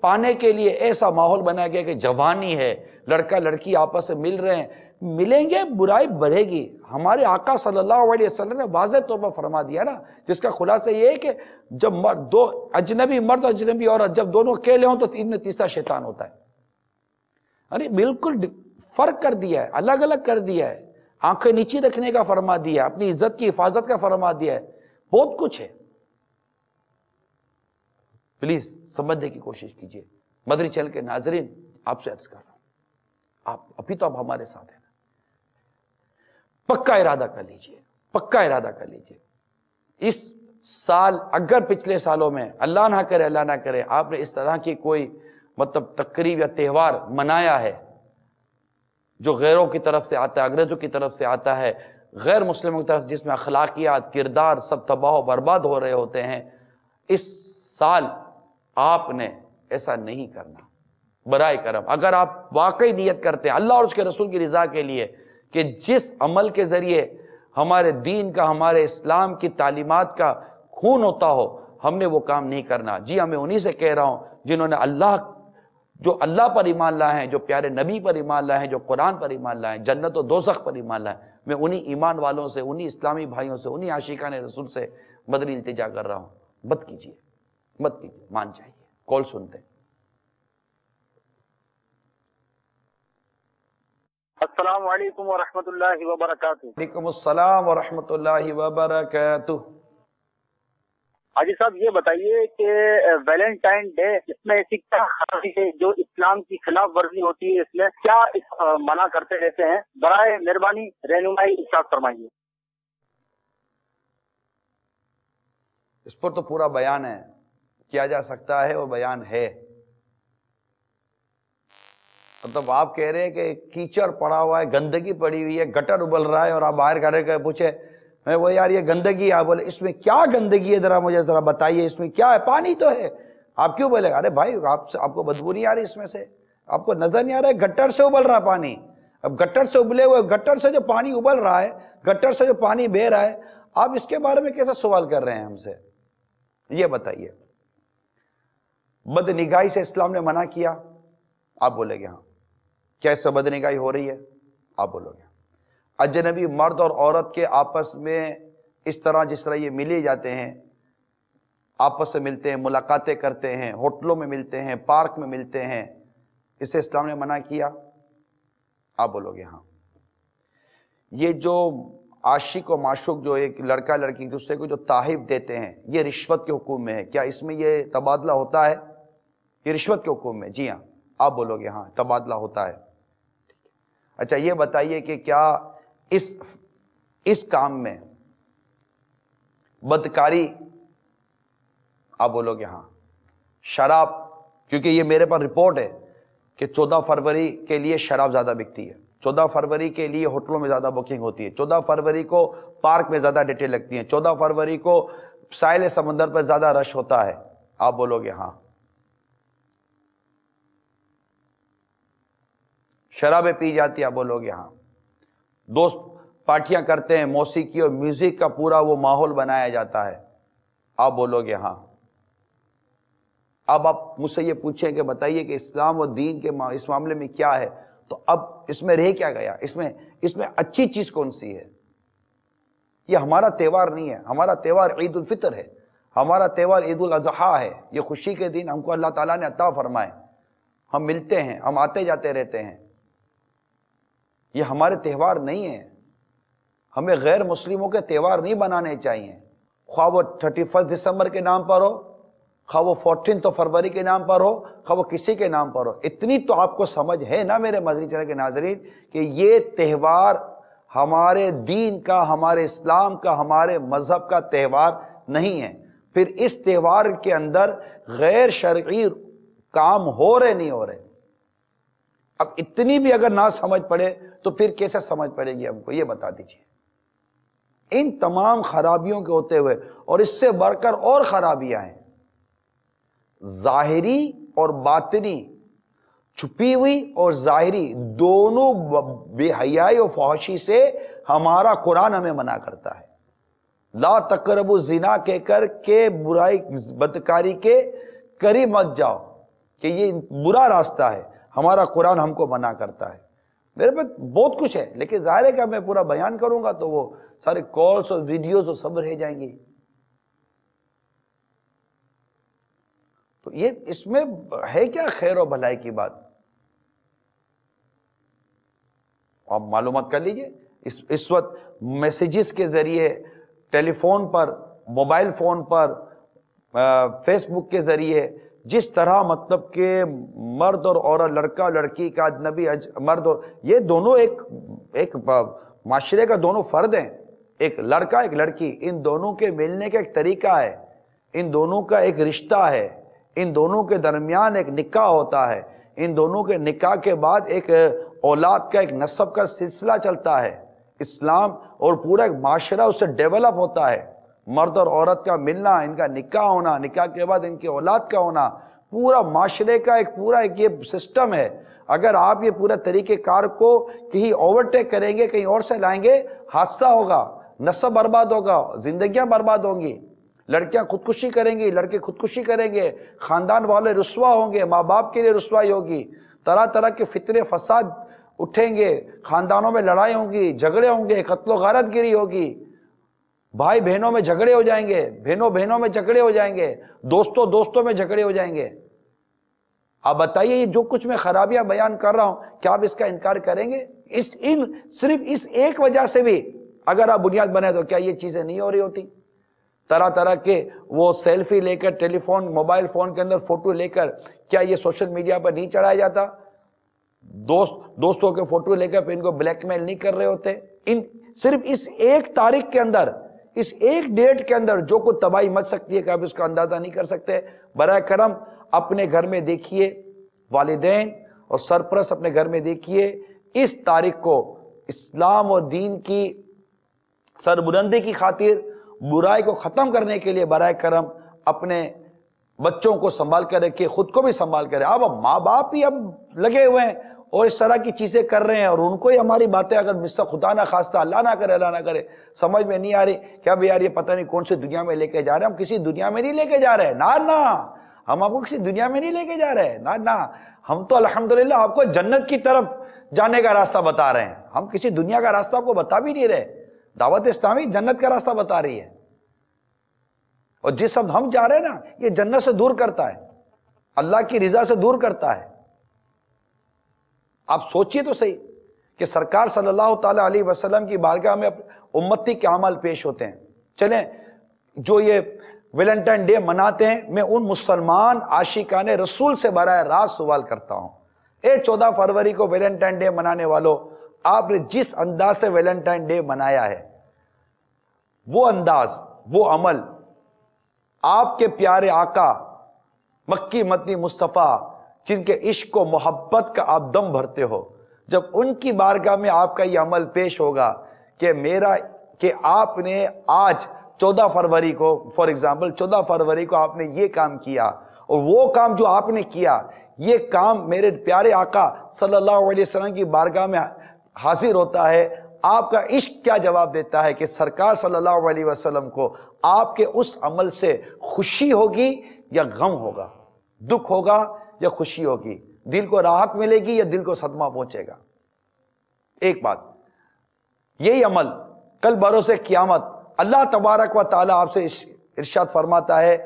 S1: پانے کے لیے ایسا ماحول بنایا گیا کہ جوانی ہے، لڑکا لڑکی آپس میں مل رہے ہیں، ملیں گے برائی بڑھے گی. ہمارے آقا صلی اللہ علیہ وسلم نے واضح طور پر فرما دیا نا، جس کا خلاصہ یہ ہے کہ جب دو اجنبی مرد اور اجنبی عورت جب دونوں اکیلے ہوں تو ان میں تیسرا شیطان ہوتا ہے. ارے بالکل فرق کر دیا ہے، الگ الگ کر دیا ہے، آنکھیں نیچی رکھنے کا فرما دیا ہے، اپنی عزت کی حفاظت کا فرما دیا ہے، بہت کچھ ہے. پلیز سمجھنے کی کوشش کیجئے. مدنی چینل کے ناظرین، آپ سے عرض کر رہا ہوں، آپ ابھی تو آپ ہمارے ساتھ ہیں، پکا ارادہ کر لیجئے، پکا ارادہ کر لیجئے. اس سال اگر پچھلے سالوں میں اللہ نہ کرے آپ نے اس طرح کی کوئی مطلب تقریب یا تہوار منایا ہے جو غیروں کی طرف سے آتا ہے، انگریزوں کی طرف سے آتا ہے، غیر مسلموں کی طرف، جس میں اخلاقیات، کردار سب تباہ و برباد ہو رہے ہوتے ہیں، اس سال آپ نے ایسا نہیں کرنا. برائے کرم اگر آپ واقعی نیت کرتے ہیں اللہ اور اس کے رسول کی رضا کے لیے کہ جس عمل کے ذریعے ہمارے دین کا، ہمارے اسلام کی تعلیمات کا خون ہوتا ہو، ہم نے وہ کام نہیں کرنا. جی ہاں، میں انہی سے کہہ رہا ہوں جنہوں نے جو اللہ پر ایمان لائے ہیں، جو پیارے نبی پر ایمان لائے ہیں، جو قرآن پر ایمان لائے ہیں، جنت و دوزخ پر ایمان لائے ہیں. میں انہی ایمان والوں سے، انہی اسلامی بھائیوں سے، انہی عاشقان رسول سے مدنی التجا کر رہا ہوں، مت کیجیے، مت کیجیے، مان جائیے. کال سنتے ہیں.
S3: السلام علیکم ورحمۃ اللہ وبرکاتہ.
S1: وعلیکم السلام ورحمۃ اللہ وبرکاتہ.
S3: حاجی صاحب یہ بتائیے کہ ویلنٹائن ڈے اس میں ایسی کیا خرابی ہے جو اسلام کی خلاف ورزی ہوتی ہے، اس میں کیا منع کرتے رہتے ہیں؟ برائے مہربانی رہنمائی ارشاد فرمائیے.
S1: اس پر تو پورا بیان ہے، کیا جا سکتا ہے اور بیان ہے. مطلب آپ کہہ رہے ہیں کہ کیچڑ پڑا ہوا ہے، گندگی پڑی ہوئی ہے، گٹر ابل رہا ہے، اور آپ باہر کھڑے کے پوچھے میں وہ یار یہ گندگی ہے، آپ بولے اس میں کیا گندگی ہے، ذرا بتائیے اس میں کیا ہے؟ پانی تو ہے. آپ کیوں بولے؟ ارے بھائی آپ کو بدبو نہیں آ رہی اس میں سے؟ آپ کو نظر نہیں آ رہا ہے گٹر سے ابل رہا پانی؟ اب گٹر سے ابلے ہوئے، گٹر سے جو پانی ابل رہا ہے، گٹر سے جو پانی بہہ رہا ہے، آپ اس کے بارے میں کیسا سوال کر رہے ہیں ہم سے؟ یہ بتائیے. بد نگاہی سے اسلام نے منع کیا، آپ بولے گے ہاں. کیا اس سے بد نگاہی ہو رہی ہے؟ آپ بولو گے. اجنبی مرد اور عورت کے آپس میں اس طرح جس طرح یہ ملے جاتے ہیں، آپس سے ملتے ہیں، ملاقاتیں کرتے ہیں، ہوٹلوں میں ملتے ہیں، پارک میں ملتے ہیں، اس سے اسلام نے منع کیا؟ آپ بولو گے ہاں. یہ جو عاشق و معشوق، جو ایک لڑکا لڑکی ایک دوسرے کو جو تحائف دیتے ہیں، یہ رشوت کے حکم میں ہے. کیا اس میں یہ تبادلہ ہوتا ہے؟ یہ رشوت کے حکم میں. جی ہاں. آپ بولو گے ہاں تبادلہ ہوتا ہے. اچھا یہ بتائیے کہ کیا اس کام میں بدکاری؟ آپ بولو گے ہاں. شراب، کیونکہ یہ میرے پاس رپورٹ ہے کہ 14 فروری کے لیے شراب زیادہ بکتی ہے، 14 فروری کے لیے ہوٹلوں میں زیادہ بکنگ ہوتی ہے، 14 فروری کو پارک میں زیادہ ڈیٹیل لگتی ہیں، 14 فروری کو ساحل سمندر پر زیادہ رش ہوتا ہے. آپ بولو گے ہاں. شرابیں پی جاتی ہے، آپ بولو گے ہاں. دوست پارٹیاں کرتے ہیں، موسیقی اور میوزک کا پورا وہ ماحول بنایا جاتا ہے، آپ بولو گے ہاں. اب آپ مجھ سے یہ پوچھیں کہ بتائیے کہ اسلام و دین کے اس معاملے میں کیا ہے، تو اب اس میں رہ کیا گیا؟ اس میں اچھی چیز کون سی ہے؟ یہ ہمارا تہوار نہیں ہے. ہمارا تہوار عید الفطر ہے، ہمارا تہوار عید الاضحیٰ ہے. یہ خوشی کے دن ہم کو اللہ تعالیٰ نے عطا فرمائے. ہم ملتے ہیں، ہم آتے جاتے رہتے ہیں. یہ ہمارے تہوار نہیں ہیں. ہمیں غیر مسلموں کے تہوار نہیں بنانے چاہیے، خواہ وہ 31 دسمبر کے نام پر ہو، خواہ وہ 14 فروری کے نام پر ہو، خواہ وہ کسی کے نام پر ہو. اتنی تو آپ کو سمجھ ہے نا میرے مدنی چینل کے ناظرین کہ یہ تہوار ہمارے دین کا، ہمارے اسلام کا، ہمارے مذہب کا تہوار نہیں ہے. پھر اس تہوار کے اندر غیر شرعی کام ہو رہے نہیں ہو رہے. اب اتنی بھی اگر نہ سمجھ پڑے تو پھر کیسے سمجھ پڑے گی ہم کو، یہ بتا دیجئے. ان تمام خرابیوں کے ہوتے ہوئے اور اس سے بڑھ کر اور خرابیاں ہیں، ظاہری اور باطنی، چھپی ہوئی اور ظاہری دونوں بے حیائی اور فحاشی سے ہمارا قرآن ہمیں منع کرتا ہے. لا تقربوا الزنا کہہ کر کہ برائی بدکاری کے قریب مت جاؤ، کہ یہ برا راستہ ہے، ہمارا قرآن ہم کو منع کرتا ہے. میرے پاس بہت کچھ ہے لیکن ظاہر ہے کہ میں پورا بیان کروں گا تو وہ سارے کالز اور ویڈیوز اور سب رہ جائیں گی. تو یہ اس میں ہے کیا خیر و بھلائی کی بات؟ آپ معلومات کر لیجئے. اس وقت میسیجز کے ذریعے، ٹیلی فون پر، موبائل فون پر، فیس بک کے ذریعے جس طرح مطلب کہ مرد اور عورت، لڑکا لڑکی کا اجنبی مرد، اور یہ دونوں ایک معاشرے کا دونوں فرد ہیں، ایک لڑکا ایک لڑکی، ان دونوں کے ملنے کا ایک طریقہ ہے، ان دونوں کا ایک رشتہ ہے، ان دونوں کے درمیان ایک نکاح ہوتا ہے، ان دونوں کے نکاح کے بعد ایک اولاد کا ایک نسب کا سلسلہ چلتا ہے. اسلام اور پورا ایک معاشرہ اس سے ڈیولپ ہوتا ہے. مرد اور عورت کا ملنا، ان کا نکاح ہونا، نکاح کے بعد ان کی اولاد کا ہونا، پورا معاشرے کا ایک یہ سسٹم ہے. اگر آپ یہ پورا طریقہ کار کو کہیں اوورٹیک کریں گے، کہیں اور سے لائیں گے، حادثہ ہوگا، نسب برباد ہوگا، زندگیاں برباد ہوں گی. لڑکیاں خودکشی کریں گی، لڑکے خودکشی کریں گے، خاندان والے رسوا ہوں گے، ماں باپ کے لیے رسوائی ہوگی، طرح طرح کے فتنے فساد اٹھیں گے، خاندانوں میں لڑائی ہوں گی، جھگڑے ہوں گے، قتل و غارت گری ہوگی، بھائی بہنوں میں جھگڑے ہو جائیں گے، بہنوں میں جھگڑے ہو جائیں گے، دوستوں میں جھگڑے ہو جائیں گے. آپ بتائیے یہ جو کچھ میں خرابیاں بیان کر رہا ہوں کیا آپ اس کا انکار کریں گے؟ صرف اس ایک وجہ سے بھی اگر آپ بنیاد بنائیں تو کیا یہ چیزیں نہیں ہو رہی ہوتی؟ طرح طرح کے وہ سیلفی لے کر ٹیلی فون، موبائل فون کے اندر فوٹو لے کر کیا یہ سوشل میڈیا پر نہیں چڑھایا جاتا؟ دوستوں کے فوٹو لے کر پھر ان کو بلیک میل نہیں کر رہے ہوتے؟ صرف اس ایک تاریخ کے اندر، اس ایک ڈیٹ کے اندر جو کچھ تباہی مچ سکتی ہے کہ آپ اس کا اندازہ نہیں کر سکتے. برائے کرم اپنے گھر میں دیکھیے، والدین اور سرپرست اپنے گھر میں دیکھیے، اس تاریخ کو اسلام اور دین کی سربلندی کی خاطر، برائی کو ختم کرنے کے لیے برائے کرم اپنے بچوں کو سنبھال کر رکھے، خود کو بھی سنبھال کر رکھے. اب ماں باپ ہی اب لگے ہوئے ہیں اور اس طرح کی چیزیں کر رہے ہیں، اور ان کو ہی ہماری باتیں اگر خدا نہ خواستہ، اللہ نہ کرے سمجھ میں نہیں آ رہی کیا بھی یار یہ پتہ نہیں کون سی دنیا میں لے کے جا رہے ہیں. ہم کسی دنیا میں نہیں لے کے جا رہے ہیں، نہ ہم آپ کو کسی دنیا میں نہیں لے کے جا رہے ہیں، نہ ہم تو الحمدللہ آپ کو جنت کی طرف جانے کا راستہ بتا رہے ہیں. ہم کسی دنیا کا راستہ آپ کو بتا بھی نہیں رہے. دعوت اسلامی جنت کا راستہ بتا رہی ہے، اور جس وقت ہم جا رہے ہیں نا یہ جنت سے دور کرتا ہے، اللہ کی رضا سے دور کرتا ہے. آپ سوچئے تو صحیح کہ سرکار صلی اللہ تعالی علیہ وسلم کی بارگاہ میں امتی کے اعمال پیش ہوتے ہیں. چلیں جو یہ ویلنٹائن ڈے مناتے ہیں، میں ان مسلمان عاشقان رسول سے براہ راست سوال کرتا ہوں، 14 فروری کو ویلنٹائن ڈے منانے والوں، آپ نے جس انداز سے ویلنٹائن ڈے منایا ہے، وہ انداز، وہ عمل آپ کے پیارے آقا مکی مدنی مصطفیٰ جن کے عشق و محبت کا آپ دم بھرتے ہو، جب ان کی بارگاہ میں آپ کا یہ عمل پیش ہوگا کہ آپ نے آج 14 فروری کو فار ایگزامپل 14 فروری کو آپ نے یہ کام کیا، اور وہ کام جو آپ نے کیا، یہ کام میرے پیارے آقا صلی اللہ علیہ وسلم کی بارگاہ میں حاضر ہوتا ہے، آپ کا عشق کیا جواب دیتا ہے کہ سرکار صلی اللہ علیہ وسلم کو آپ کے اس عمل سے خوشی ہوگی یا غم ہوگا، دکھ ہوگا یا خوشی ہوگی، دل کو راحت ملے گی یا دل کو صدمہ پہنچے گا؟ ایک بات، یہی عمل کل بروز قیامت اللہ تبارک و تعالی آپ سے ارشاد فرماتا ہے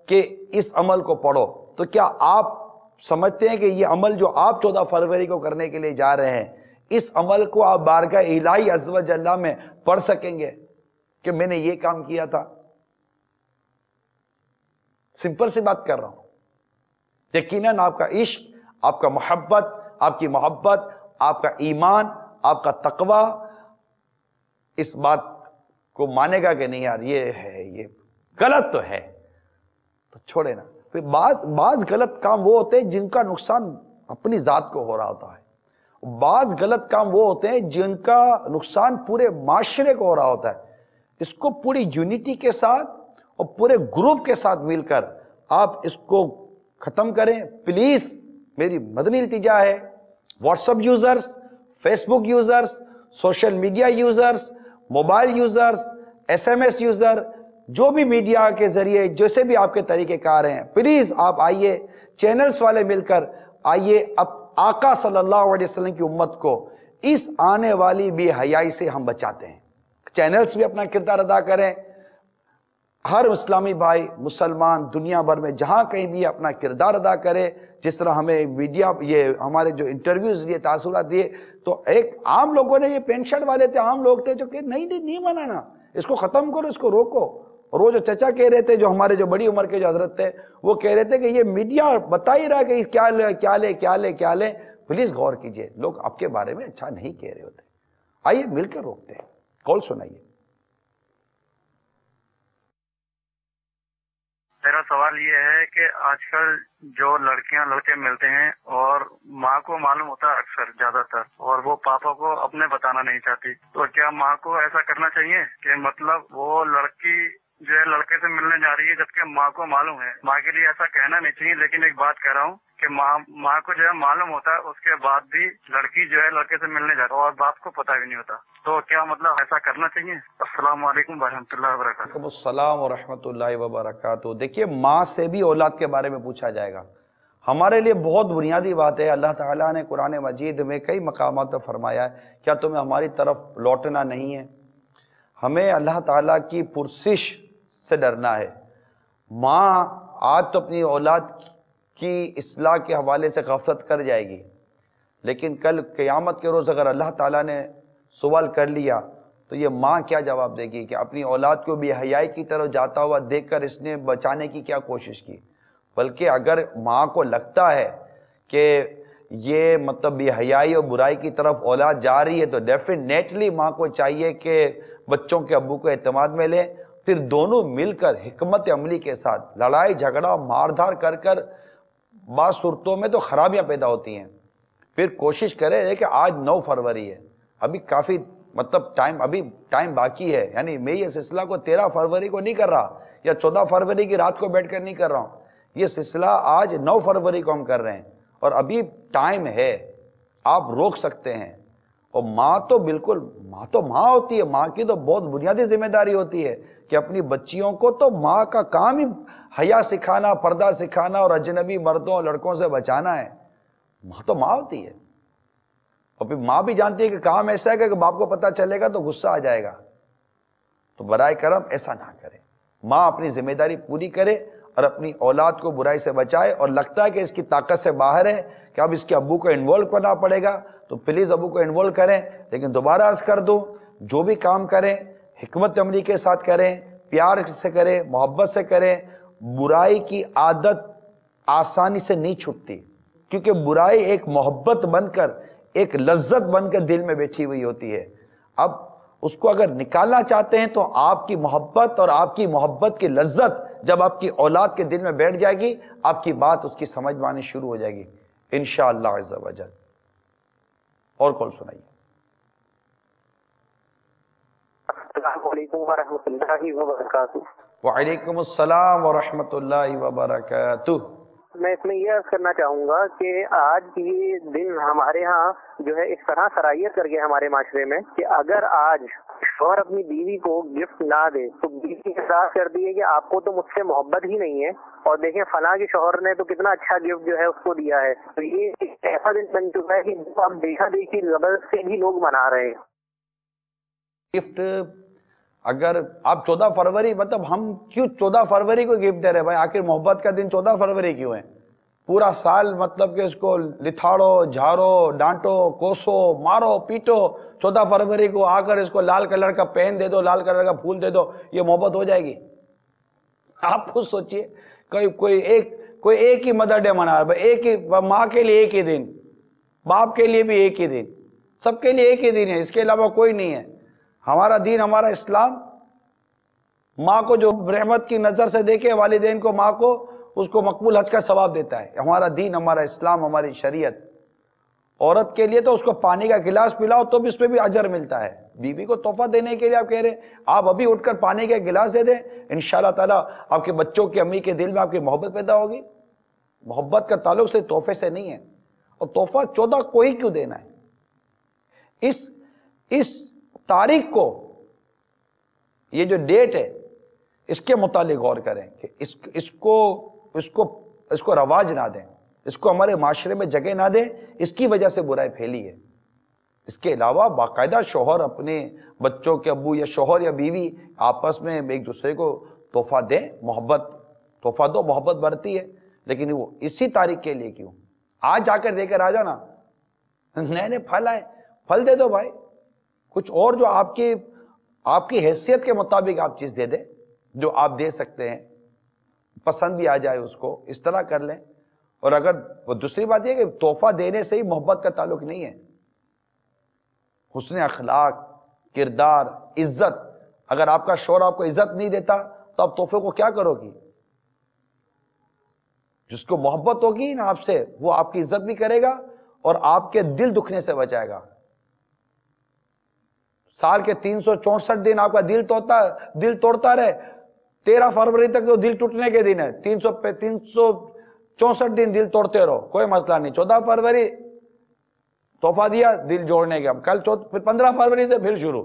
S1: کہ اس عمل کو پڑھو، تو کیا آپ سمجھتے ہیں کہ یہ عمل جو آپ 14 فروری کو کرنے کے لیے جا رہے ہیں، اس عمل کو آپ بارگاہ الہی عز و جل میں پڑھ سکیں گے کہ میں نے یہ کام کیا تھا؟ سمپل سی بات کر رہا ہوں. یقیناً آپ کا عشق، آپ کا محبت، آپ کی محبت، آپ کا ایمان، آپ کا تقوی اس بات کو مانے گا کہ نہیں یار یہ ہے، یہ غلط تو ہے، چھوڑے نا. پھر بعض غلط کام وہ ہوتے ہیں جن کا نقصان اپنی ذات کو ہو رہا ہوتا ہے، بعض غلط کام وہ ہوتے ہیں جن کا نقصان پورے معاشرے کو ہو رہا ہوتا ہے. اس کو پوری یونٹی کے ساتھ اور پورے گروپ کے ساتھ مل کر آپ اس کو ختم کریں. پلیز میری مدنی التجا ہے، WhatsApp users, Facebook users, social media users, mobile users, SMS user, جو بھی میڈیا کے ذریعے جیسے بھی آپ کے طریقہ کار ہیں، پلیز آپ آئیے، چینلز والے مل کر آئیے، اب آقا صلی اللہ علیہ وسلم کی امت کو اس آنے والی بے حیائی سے ہم بچاتے ہیں. چینلز بھی اپنا کردار ادا کریں. ہر اسلامی بھائی مسلمان دنیا بھر میں جہاں کہیں بھی اپنا کردار ادا کرے. جس طرح ہمیں میڈیا یہ ہمارے جو انٹرویوز دیے، تاثرات دیے، تو ایک عام لوگوں نے، یہ پینٹ شرٹ والے تھے، عام لوگ تھے جو کہ نہیں منانا، اس کو ختم کرو، اس کو روکو. اور وہ جو چچا کہہ رہے تھے، جو ہمارے جو بڑی عمر کے جو حضرت تھے، وہ کہہ رہے تھے کہ یہ میڈیا بتا ہی رہا کہ کیا لے. پلیز غور کیجئے، لوگ آپ کے بارے میں اچھا نہیں کہہ رہے ہوتے. آئیے مل کر روکتے ہیں. کال سنائیے.
S4: میرا سوال یہ ہے کہ آج کل جو لڑکیاں لڑکے ملتے ہیں اور ماں کو معلوم ہوتا ہے اکثر زیادہ تر، اور وہ پاپا کو اپنے بتانا نہیں چاہتی، تو کیا ماں کو ایسا کرنا چاہیے کہ مطلب وہ لڑکی جو ہے لڑکے سے ملنے جا رہی ہے جبکہ ماں کو معلوم ہے؟ ماں کے لیے ایسا کہنا نہیں چاہیے، لیکن ایک بات کہہ رہا ہوں کہ ماں کو جو ہے معلوم ہوتا ہے، اس کے بعد بھی لڑکی جو ہے لڑکے سے ملنے جاتی ہے اور باپ کو پتہ بھی نہیں ہوتا، تو کیا مطلب ایسا کرنا چاہیے؟ السلام علیکم ورحمۃ اللہ وبرکاتہ.
S1: وعلیکم السلام ورحمۃ اللہ وبرکاتہ. دیکھیے، ماں سے بھی اولاد کے بارے میں پوچھا جائے گا. ہمارے لیے بہت بنیادی بات ہے. اللہ تعالیٰ نے قرآن مجید میں کئی مقامات پر فرمایا ہے، کیا تمہیں ہماری طرف لوٹنا نہیں ہے؟ ہمیں اللہ تعالیٰ کی پرسش سے ڈرنا ہے. ماں آج تو اپنی اولاد کی اصلاح کے حوالے سے غفلت کر جائے گی، لیکن کل قیامت کے روز اگر اللہ تعالیٰ نے سوال کر لیا تو یہ ماں کیا جواب دے گی کہ اپنی اولاد کو بے حیائی کی طرف جاتا ہوا دیکھ کر اس نے بچانے کی کیا کوشش کی. بلکہ اگر ماں کو لگتا ہے کہ یہ مطلب بے حیائی اور برائی کی طرف اولاد جا رہی ہے تو ڈیفینیٹلی ماں کو چاہیے کہ بچوں کے ابو کو اعتماد میں لے، پھر دونوں مل کر حکمت عملی کے ساتھ لڑائی جھگڑا مار دھار کر بعض صورتوں میں تو خرابیاں پیدا ہوتی ہیں. پھر کوشش کرے کہ آج 9 فروری ہے، ابھی کافی مطلب ٹائم باقی ہے. یعنی میں یہ سلسلہ کو 13 فروری کو نہیں کر رہا یا 14 فروری کی رات کو بیٹھ کر نہیں کر رہا ہوں. یہ سلسلہ آج 9 فروری کو ہم کر رہے ہیں اور ابھی ٹائم ہے، آپ روک سکتے ہیں. اور ماں تو بالکل ماں ہوتی ہے. ماں کی تو بہت بنیادی ذمہ داری ہوتی ہے کہ اپنی بچیوں کو تو ماں کا کام ہی حیا سکھانا، پردہ سکھانا اور اجنبی مردوں اور لڑکوں سے بچانا ہے. ماں تو ماں ہوتی ہے. اور پھر ماں بھی جانتی ہے کہ کام ایسا ہے کہ باپ کو پتہ چلے گا تو غصہ آ جائے گا. تو برائے کرم ایسا نہ کرے. ماں اپنی ذمہ داری پوری کرے اور اپنی اولاد کو برائی سے بچائے. اور لگتا ہے کہ اس کی طاقت سے باہر ہے کہ اب اس کے ابو کو انوالو کرنا پڑے گا تو پلیز ابو کو انوالو کریں. لیکن دوبارہ عرض کر دوں، جو بھی کام کریں حکمت عملی کے ساتھ کریں، پیار سے کریں، محبت سے کریں. برائی کی عادت آسانی سے نہیں چھٹتی، کیونکہ برائی ایک محبت بن کر، ایک لذت بن کر دل میں بیٹھی ہوئی ہوتی ہے. اب اس کو اگر نکالنا چاہتے ہیں تو آپ کی محبت اور آپ کی محبت کی لذت جب آپ کی اولاد کے دل میں بیٹھ جائے گی، آپ کی بات اس کی سمجھ میں آنی شروع ہو جائے گی انشاءاللہ عز و جل. اور کال سنائیے.
S20: السلام علیکم ورحمۃ اللہ وبرکاتہ.
S1: وعلیکم السلام ورحمۃ اللہ وبرکاتہ.
S20: میں اس میں یہ عرض کرنا چاہوں گا کہ آج یہ دن ہمارے ہاں جو ہے اس طرح صلاحیت کر گیا ہمارے معاشرے میں کہ اگر آج شوہر اپنی بیوی کو گفٹ نہ دے تو بیوی احساس کر دی ہے کہ آپ کو تو مجھ سے محبت ہی نہیں ہے، اور دیکھیں فلاں کے شوہر نے تو کتنا اچھا گفٹ جو ہے اس کو دیا ہے. تو یہ ایسا دن بن چکا ہے کہ اب دیکھا دیکھی زبردست سے بھی لوگ منا رہے ہیں.
S1: گفٹ اگر آپ 14 فروری مطلب ہم کیوں 14 فروری کو گفٹ دے رہے بھائی؟ آخر محبت کا دن 14 فروری کیوں ہے؟ پورا سال مطلب کہ اس کو لتھاڑو، جھاڑو، ڈانٹو، کوسو، مارو، پیٹو. 14 فروری کو آ کر اس کو لال کلر کا pain they do, Lal colour کا پھول دے دو، یہ محبت ہو جائے گی؟ آپ خود سوچئے. کوئی ایک ہی مدر ڈے منا رہا ہے، ایک ہی ماں کے لیے ایک ہی دن، باپ کے لیے بھی ایک ہی دن، سب کے لیے ایک ہی دن ہے، اس کے علاوہ کوئی نہیں ہے. ہمارا دین، ہمارا اسلام ماں کو جو رحمت کی نظر سے دیکھے، والدین کو، ماں کو اس کو مقبول حج کا ثواب دیتا ہے. ہمارا دین، ہمارا اسلام، ہماری شریعت عورت کے لیے تو اس کو پانی کا گلاس پلاؤ تو بھی اس پہ بھی اجر ملتا ہے. بیوی کو تحفہ دینے کے لیے آپ کہہ رہے ہیں آپ ابھی اٹھ کر پانی کا گلاس دے دیں، انشاءاللہ تعالیٰ آپ کے بچوں کی امی کے دل میں آپ کی محبت پیدا ہوگی. محبت کا تعلق صرف تحفے سے نہیں ہے. اور تحفہ 14 کو ہی کیوں دینا ہے؟ اس تاریخ کو، یہ جو ڈیٹ ہے اس کے متعلق غور کریں کہ اس کو رواج نہ دیں، اس کو ہمارے معاشرے میں جگہ نہ دیں. اس کی وجہ سے برائی پھیلی ہے. اس کے علاوہ باقاعدہ شوہر اپنے بچوں کے ابو یا شوہر یا بیوی آپس میں ایک دوسرے کو تحفہ دیں، محبت تحفہ دو، محبت بڑھتی ہے. لیکن وہ اسی تاریخ کے لیے کیوں؟ آج جا کر دے کر آ جاؤ نا، نئے پھل آئے، پھل دے دو بھائی. کچھ اور جو آپ کی حیثیت کے مطابق آپ چیز دے دیں، جو آپ دے سکتے ہیں، پسند بھی آ جائے اس کو، اس طرح کر لیں. اور اگر وہ دوسری بات یہ کہ تحفہ دینے سے ہی محبت کا تعلق نہیں ہے. حسن اخلاق، کردار، عزت. اگر آپ کا شوہر آپ کو عزت نہیں دیتا تو آپ تحفے کو کیا کرو گی؟ جس کو محبت ہوگی نا آپ سے، وہ آپ کی عزت بھی کرے گا اور آپ کے دل دکھنے سے بچائے گا. سال کے 364 دن آپ کا دل توڑتا رہے، 13 فروری تک تو دل ٹوٹنے کے دن ہے. 364 دن دل توڑتے رہو، کوئی مسئلہ نہیں. 14 فروری تحفہ دیا، دل جوڑنے کا، کل 15 فروری سے پھر شروع.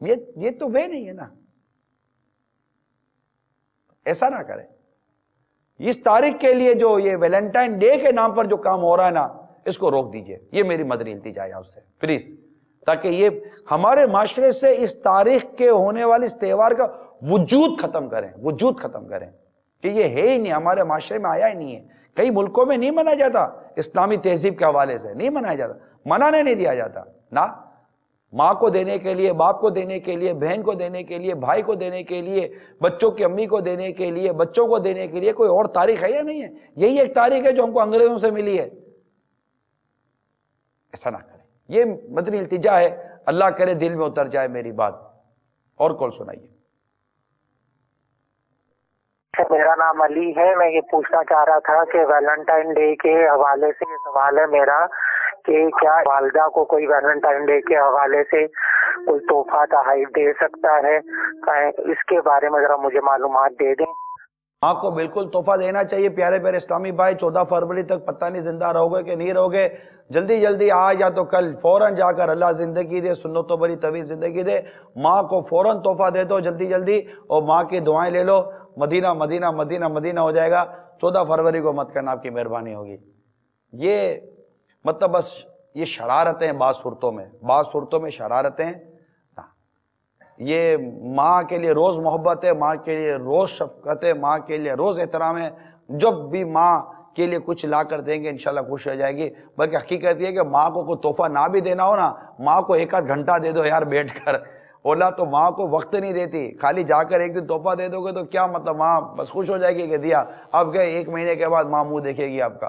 S1: یہ تو وہ نہیں ہے نا. ایسا نہ کریں. اس تاریخ کے لیے جو یہ ویلنٹائن ڈے کے نام پر جو کام ہو رہا ہے نا، اس کو روک دیجئے. یہ میری مدنی التجا ہے آپ سے پلیز، تاکہ یہ ہمارے معاشرے سے اس تاریخ کے ہونے والے اس تہوار کا وجود ختم کریں کہ یہ ہے ہی نہیں، ہمارے معاشرے میں آیا ہی نہیں ہے. کئی ملکوں میں نہیں منایا جاتا، اسلامی تہذیب کے حوالے سے نہیں منایا جاتا، منانے نہیں دیا جاتا نا. ماں کو دینے کے لیے، باپ کو دینے کے لیے، بہن کو دینے کے لیے، بھائی کو دینے کے لیے، بچوں کی امی کو دینے کے لیے، بچوں کو دینے کے لیے کوئی اور تاریخ ہے یا نہیں ہے؟ یہی ایک تاریخ ہے جو ہم کو انگریزوں سے ملی ہے. ایسا نہ کریں. یہ مدنی التجا ہے، اللہ کرے دل میں اتر جائے میری بات. اور کال سنائیے.
S6: میرا نام علی ہے. میں یہ پوچھنا چاہ رہا تھا کہ ویلنٹائن ڈے کے حوالے سے یہ سوال ہے میرا کہ کیا والدہ کو کوئی ویلنٹائن ڈے کے حوالے سے کوئی تحفہ تحائف دے سکتا ہے؟ اس کے بارے میں ذرا مجھے معلومات دے دیں.
S1: ماں کو بالکل تحفہ دینا چاہیے. پیارے پیارے اسلامی بھائی، 14 فروری تک پتہ نہیں زندہ رہو گے کہ نہیں رہو گے. جلدی آج یا تو کل فوراً جا کر اللہ زندگی دے، سنتوں بری طویل زندگی دے. ماں کو فوراً تحفہ دے دو جلدی اور ماں کی دعائیں لے لو. مدینہ ہو جائے گا. 14 فروری کو مت کرنا، آپ کی مہربانی ہوگی. یہ مطلب بس یہ شرارتیں بعض صورتوں میں شرارتیں. یہ ماں کے لیے روز محبت ہے، ماں کے لیے روز شفقت ہے، ماں کے لیے روز احترام ہے. جب بھی ماں کے لیے کچھ لا کر دیں گے انشاءاللہ خوش ہو جائے گی. بلکہ حقیقت یہ ہے کہ ماں کو کوئی تحفہ نہ بھی دینا ہو نا، ماں کو 1 گھنٹہ دے دو یار بیٹھ کر. اولا تو ماں کو وقت نہیں دیتی، خالی جا کر ایک دن تحفہ دے دو گے تو کیا مطلب، ماں بس خوش ہو جائے گی کہ دیا. اب گئے 1 مہینے کے بعد ماں منہ دیکھے گی آپ کا.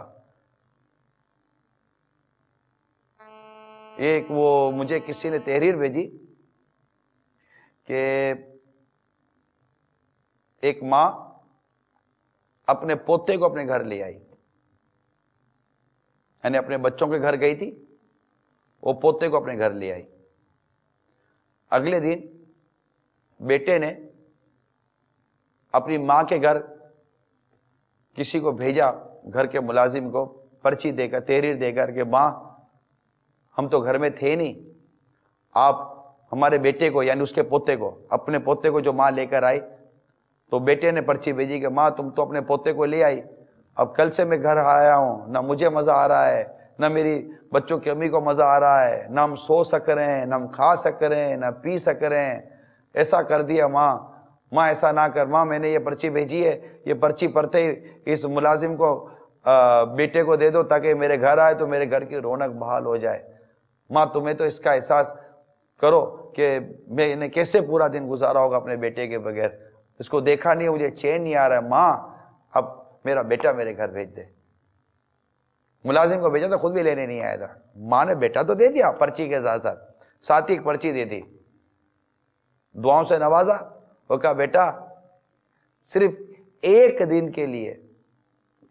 S1: ایک وہ مجھے کسی نے تحریر بھیجی کہ ایک ماں اپنے پوتے کو اپنے گھر لے آئی، یعنی اپنے بچوں کے گھر گئی تھی، وہ پوتے کو اپنے گھر لے آئی. اگلے دن بیٹے نے اپنی ماں کے گھر کسی کو بھیجا، گھر کے ملازم کو پرچی دے کر، تحریر دے کر کہ ماں ہم تو گھر میں تھے نہیں، آپ ہمارے بیٹے کو یعنی اس کے پوتے کو، اپنے پوتے کو جو ماں لے کر آئی، تو بیٹے نے پرچی بھیجی کہ ماں تم تو اپنے پوتے کو لے آئی، اب کل سے میں گھر آیا ہوں، نہ مجھے مزہ آ رہا ہے، نہ میری بچوں کی امی کو مزہ آ رہا ہے، نہ ہم سو سک رہے ہیں، نہ ہم کھا سک رہے ہیں، نہ پی سک رہے ہیں. ایسا کر دیا ماں ایسا نہ کر. ماں میں نے یہ پرچی بھیجی ہے، یہ پرچی پڑھتے ہی اس ملازم کو بیٹے کو دے دو تاکہ میرے گھر آئے تو میرے گھر کی رونق بحال ہو جائے. ماں تمہیں تو اس کا احساس کرو کہ میں نے کیسے پورا دن گزارا ہوگا اپنے بیٹے کے بغیر، اس کو دیکھا نہیں، مجھے چین نہیں آ رہا ہے. ماں اب میرا بیٹا میرے گھر بھیج دے. ملازم کو بھیجا تو خود بھی لینے نہیں آیا تھا. ماں نے بیٹا تو دے دیا پرچی کے ساتھ ہی ایک پرچی دے دی، دعاؤں سے نوازا. وہ کہا بیٹا صرف 1 دن کے لیے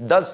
S1: 10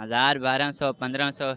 S9: 1000, 1200, 1500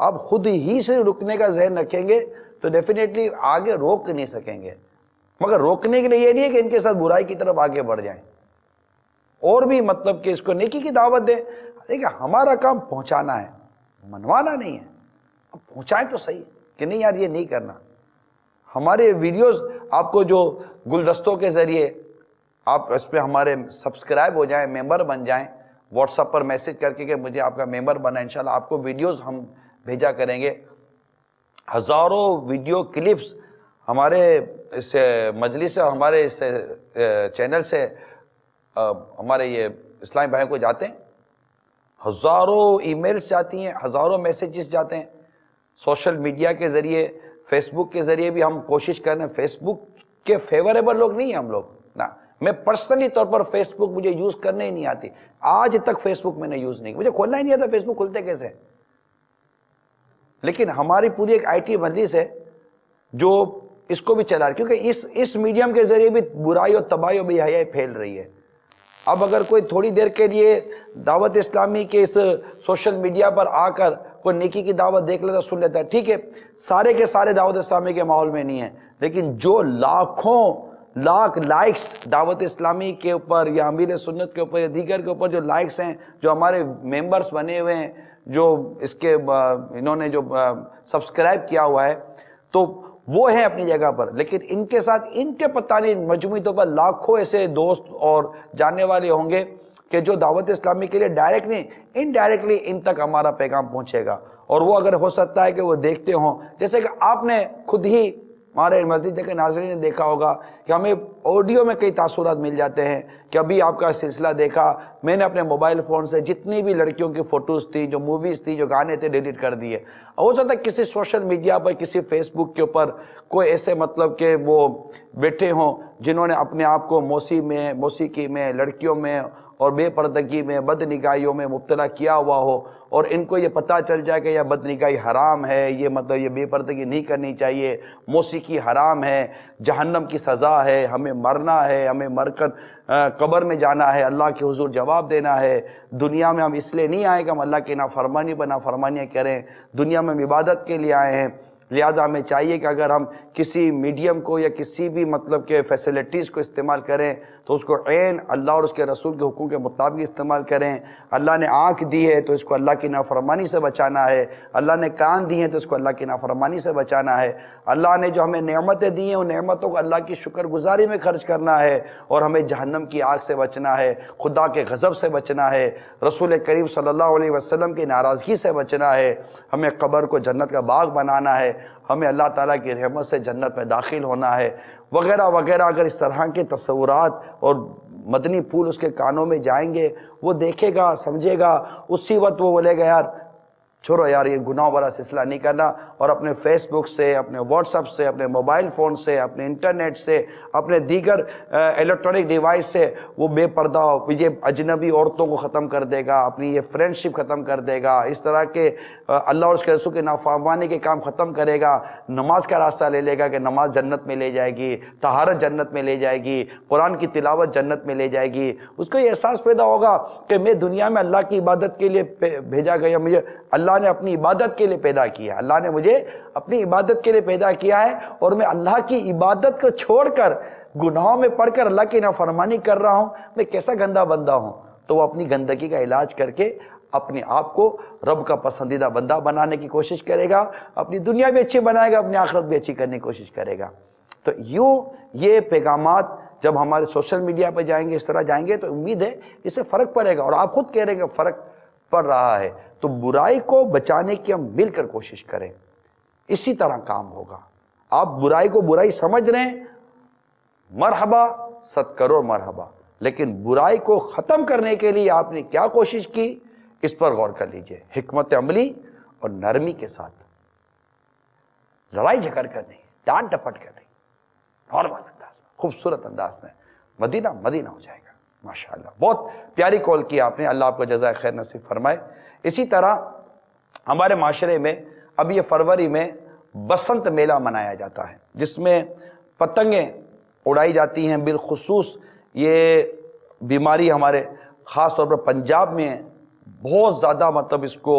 S1: آپ خود ہی سے رکنے کا ذہن رکھیں گے تو ڈیفینیٹلی آگے روک نہیں سکیں گے. مگر روکنے کے لیے یہ نہیں ہے کہ ان کے ساتھ برائی کی طرف آگے بڑھ جائیں, اور بھی مطلب کہ اس کو نیکی کی دعوت دیں. دیکھیں ہمارا کام پہنچانا ہے, منوانا نہیں ہے. اب پہنچائیں تو صحیح کہ نہیں یار یہ نہیں کرنا. ہمارے ویڈیوز آپ کو جو گلدستوں کے ذریعے آپ اس پہ ہمارے سبسکرائب ہو جائیں, ممبر بن جائیں, واٹس ایپ پر میسج کر کے کہ مجھے آپ کا ممبر بنا, انشاءاللہ آپ کو ویڈیوز ہم بھیجا کریں گے. ہزاروں ویڈیو کلپس ہمارے اس مجلس سے, ہمارے اس چینل سے ہمارے یہ اسلامی بھائیوں کو جاتے ہیں. ہزاروں ای میلز جاتی ہیں, ہزاروں میسیجز جاتے ہیں. سوشل میڈیا کے ذریعے, فیس بک کے ذریعے بھی ہم کوشش کر رہے ہیں. فیس بک کے فیوریبل لوگ نہیں ہیں ہم لوگ نا. میں پرسنلی طور پر فیس بک مجھے یوز کرنے ہی نہیں آتی. آج تک فیس بک میں نے یوز نہیں, مجھے کھولنا ہی نہیں آتا. فیس بک کھلتے کیسے؟ لیکن ہماری پوری ایک آئی ٹی مجلس ہے جو اس کو بھی چلا رہی ہے, کیونکہ اس میڈیم کے ذریعے بھی برائی اور تباہی اور بے حیائی پھیل رہی ہے. اب اگر کوئی تھوڑی دیر کے لیے دعوت اسلامی کے اس سوشل میڈیا پر آ کر کوئی نیکی کی دعوت دیکھ لیتا, سن لیتا ہے, ٹھیک ہے, سارے کے سارے دعوت اسلامی کے ماحول میں نہیں ہیں. لیکن جو لاکھ لائکس دعوت اسلامی کے اوپر یا امیر سنت کے اوپر یا دیگر کے اوپر جو لائکس ہیں, جو ہمارے ممبرز بنے ہوئے ہیں, جو اس کے انہوں نے جو سبسکرائب کیا ہوا ہے, تو وہ ہیں اپنی جگہ پر. لیکن ان کے ساتھ ان کے پتہ نہیں مجموعی طور پر لاکھوں ایسے دوست اور جاننے والے ہوں گے کہ جو دعوت اسلامی کے لیے ڈائریکٹ نہیں, انڈائریکٹلی ان تک ہمارا پیغام پہنچے گا. اور وہ اگر ہو سکتا ہے کہ وہ دیکھتے ہوں, جیسے کہ آپ نے خود ہی ہمارے مسجد کے ناظرین نے دیکھا ہوگا کہ ہمیں آڈیو میں کئی تاثرات مل جاتے ہیں کہ ابھی آپ کا سلسلہ دیکھا, میں نے اپنے موبائل فون سے جتنی بھی لڑکیوں کی فوٹوز تھی, جو موویز تھی, جو گانے تھے, ڈیلیٹ کر دیے. ہو سکتا ہے کسی سوشل میڈیا پر, کسی فیس بک کے اوپر کوئی ایسے مطلب کہ وہ بیٹھے ہوں جنہوں نے اپنے آپ کو موسیقی میں, لڑکیوں میں اور بے پردگی میں, بد نگاہیوں میں مبتلا کیا ہوا ہو, اور ان کو یہ پتہ چل جائے کہ یہ بد نگاہی حرام ہے, یہ مطلب یہ بے پردگی نہیں کرنی چاہیے, موسیقی حرام ہے, جہنم کی سزا ہے, ہمیں مرنا ہے, ہمیں مر کر قبر میں جانا ہے, اللہ کے حضور جواب دینا ہے. دنیا میں ہم اس لیے نہیں آئے کہ ہم اللہ کی نافرمانی پر نافرمانیاں کریں, دنیا میں ہم عبادت کے لیے آئے ہیں. لہذا ہمیں چاہیے کہ اگر ہم کسی میڈیم کو یا کسی بھی مطلب کہ فیسلٹیز کو استعمال کریں تو اس کو عین اللہ اور اس کے رسول کے حکم کے مطابق استعمال کریں. اللہ نے آنکھ دی ہے تو اس کو اللہ کی نافرمانی سے بچانا ہے, اللہ نے کان دی ہیں تو اس کو اللہ کی نافرمانی سے بچانا ہے, اللہ نے جو ہمیں نعمتیں دی ہیں ان نعمتوں کو اللہ کی شکر گزاری میں خرچ کرنا ہے, اور ہمیں جہنم کی آگ سے بچنا ہے, خدا کے غضب سے بچنا ہے, رسول کریم صلی اللہ علیہ وسلم کی ناراضگی سے بچنا ہے, ہمیں قبر کو جنت کا باغ بنانا ہے, ہمیں اللہ تعالیٰ کی رحمت سے جنت میں داخل ہونا ہے, وغیرہ وغیرہ. اگر اس طرح کے تصورات اور مدنی پھول اس کے کانوں میں جائیں گے, وہ دیکھے گا, سمجھے گا, اسی وقت وہ بولے گا یار چھوڑو یار یہ گناہ والا سلسلہ نہیں کرنا, اور اپنے فیس بک سے, اپنے واٹس ایپ سے, اپنے موبائل فون سے, اپنے انٹرنیٹ سے, اپنے دیگر الیکٹرانک ڈیوائس سے وہ بے پردہ یہ اجنبی عورتوں کو ختم کر دے گا, اپنی یہ فرینڈشپ ختم کر دے گا, اس طرح کے اللہ اور اس کے رسول کے نافرمانی کے کام ختم کرے گا, نماز کا راستہ لے لے گا کہ نماز جنت میں لے جائے گی, طہارت جنت میں لے جائے گی, قرآن کی تلاوت جنت میں لے جائے گی. اس کو یہ احساس پیدا ہوگا کہ میں دنیا میں اللہ کی عبادت کے لیے بھیجا گیا, مجھے اللہ نے اپنی عبادت کے لیے پیدا کیا, اللہ نے مجھے اپنی عبادت کے لیے پیدا کیا ہے, اور میں اللہ کی عبادت کو چھوڑ کر گناہوں میں پڑھ کر اللہ کی نافرمانی کر رہا ہوں, میں کیسا گندا بندہ ہوں. تو وہ اپنی گندگی کا علاج کر کے اپنے آپ کو رب کا پسندیدہ بندہ بنانے کی کوشش کرے گا, اپنی دنیا بھی اچھی بنائے گا, اپنی آخرت بھی اچھی کرنے کی کوشش کرے گا. تو یوں یہ پیغامات جب ہمارے سوشل میڈیا پہ جائیں گے, اس طرح جائیں گے, تو امید ہے اس سے فرق پڑے گا, اور آپ خود کہہ رہے ہیں کہ فرق پڑ رہا ہے. تو برائی کو بچانے کی ہم مل کر کوشش کریں, اسی طرح کام ہوگا. آپ برائی کو برائی سمجھ رہے ہیں, مرحبا, 100 کروڑ مرحبا, لیکن برائی کو ختم کرنے کے لیے آپ نے کیا کوشش کی, اس پر غور کر لیجئے. حکمت عملی اور نرمی کے ساتھ, لڑائی جھگڑ کر نہیں, ڈانٹ ڈپٹ کر نہیں, نارمل انداز میں, خوبصورت انداز میں مدینہ مدینہ ہو جائے گا. ماشاءاللہ بہت پیاری کال کی آپ نے, اللہ آپ کو جزائے خیر نصیب فرمائے. اسی طرح ہمارے معاشرے میں اب یہ فروری میں بسنت میلہ منایا جاتا ہے, جس میں پتنگیں اڑائی جاتی ہیں. بالخصوص یہ بیماری ہمارے خاص طور پر پنجاب میں بہت زیادہ مطلب اس کو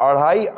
S1: 2.5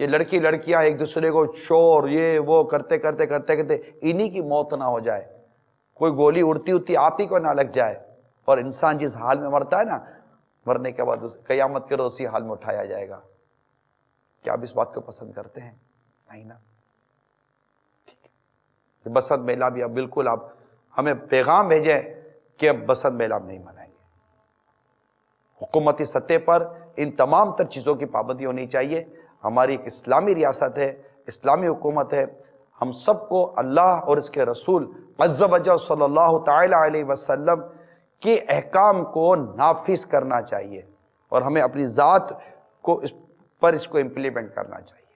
S1: یہ لڑکی لڑکیاں ایک دوسرے کو شور یہ وہ کرتے کرتے کرتے کرتے انہی کی موت نہ ہو جائے، کوئی گولی اڑتی اڑتی آپ ہی کو نہ لگ جائے، اور انسان جس حال میں مرتا ہے نا، مرنے کے بعد قیامت کے روز اسی حال میں اٹھایا جائے گا۔ کیا آپ اس بات کو پسند کرتے ہیں؟ نہیں نا؟ بسنت میلہ بھی اب بالکل آپ ہمیں پیغام بھیجیں کہ اب بسنت میلہ ہم نہیں منائیں گے۔ حکومتی سطح پر ان تمام تر چیزوں کی پابندی ہونی چاہیے۔ ہماری ایک اسلامی ریاست ہے، اسلامی حکومت ہے، ہم سب کو اللہ اور اس کے رسول عز و جل صلی اللہ تعالی علیہ وسلم کے احکام کو نافذ کرنا چاہیے، اور ہمیں اپنی ذات کو اس کو امپلیمنٹ کرنا چاہیے۔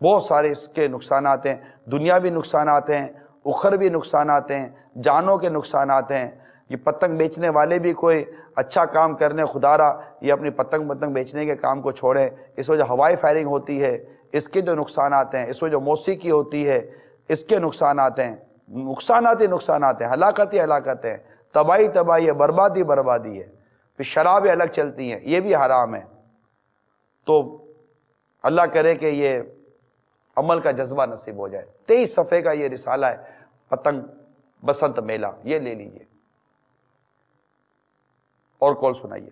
S1: بہت سارے اس کے نقصانات ہیں، دنیاوی نقصانات ہیں، اخروی نقصانات ہیں، جانوں کے نقصانات ہیں۔ یہ پتنگ بیچنے والے بھی کوئی اچھا کام کرنے خدا یہ اپنی پتنگ بیچنے کے کام کو چھوڑیں، اس وجہ ہوائی فائرنگ ہوتی ہے، اس کے جو نقصانات ہیں، اس وجہ موسیقی ہوتی ہے، اس کے نقصانات ہیں، نقصانات ہیں، ہلاکت ہے، تباہی ہے، بربادی ہے۔ پھر شرابیں الگ چلتی ہیں، یہ بھی حرام ہے۔ تو اللہ کرے کہ یہ عمل کا جذبہ نصیب ہو جائے۔ 23 صفحے کا یہ رسالہ ہے پتنگ بسنت میلہ، یہ لے لیجئے اور کال سنائیے۔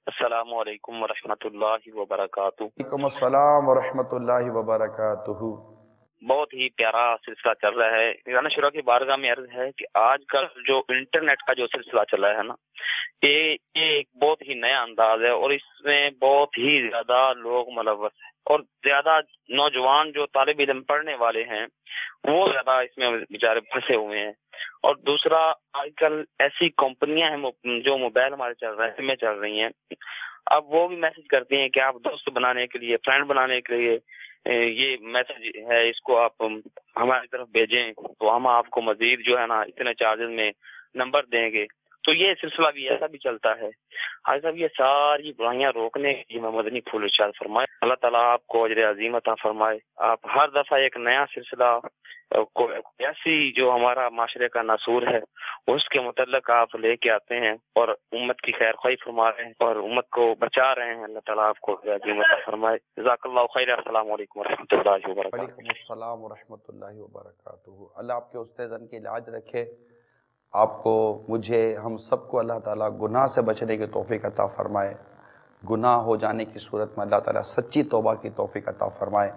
S11: السلام علیکم ورحمۃ اللہ وبرکاتہ۔
S1: وعلیکم السلام ورحمۃ اللہ وبرکاتہ۔
S11: بہت ہی پیارا سلسلہ چل رہا ہے۔ رانا شورا کی بارگاہ میں عرض ہے کہ آج کل جو انٹرنیٹ کا جو سلسلہ چل رہا ہے نا، یہ ایک بہت ہی نیا انداز ہے، اور اس میں بہت ہی زیادہ لوگ ملوث ہیں، اور زیادہ نوجوان جو طالب علم پڑھنے والے ہیں وہ زیادہ اس میں بیچارے پھنسے ہوئے ہیں۔ اور دوسرا، آج کل ایسی کمپنیاں ہیں جو موبائل ہمارے چل رہی ہیں، اب وہ بھی میسج کرتی ہیں کہ آپ دوست بنانے کے لیے، فرینڈ بنانے کے لیے یہ میسج ہے، اس کو آپ ہماری طرف بھیجیں تو ہم آپ کو مزید جو ہے نا اتنے چارجز میں نمبر دیں گے۔ تو یہ سلسلہ بھی ایسا بھی چلتا ہے۔ حاجی صاحب، یہ ساری برائیاں روکنے کے لیے مدنی پھول ارشاد فرمائے، اللہ تعالیٰ آپ کو اجر عظیم عطا فرمائے۔ آپ ہر دفعہ ایک نیا سلسلہ، ایسی جو ہمارا معاشرے کا ناسور ہے اس کے متعلق آپ لے کے آتے ہیں، اور امت کی خیر خواہی فرما رہے ہیں اور امت کو بچا رہے ہیں۔ اللہ تعالیٰ آپ کو اجر عظیم عطا فرمائے۔ جزاک اللہ خیر۔ السلام علیکم ورحمۃ اللہ وبرکاتہ۔
S1: وعلیکم السلام ورحمۃ اللہ وبرکاتہ۔ اللہ آپ کے استاذن کی علاج رکھے، آپ کو، مجھے، ہم سب کو اللہ تعالیٰ گناہ سے بچنے کی توفیق عطا فرمائے، گناہ ہو جانے کی صورت میں اللہ تعالیٰ سچی توبہ کی توفیق عطا فرمائے،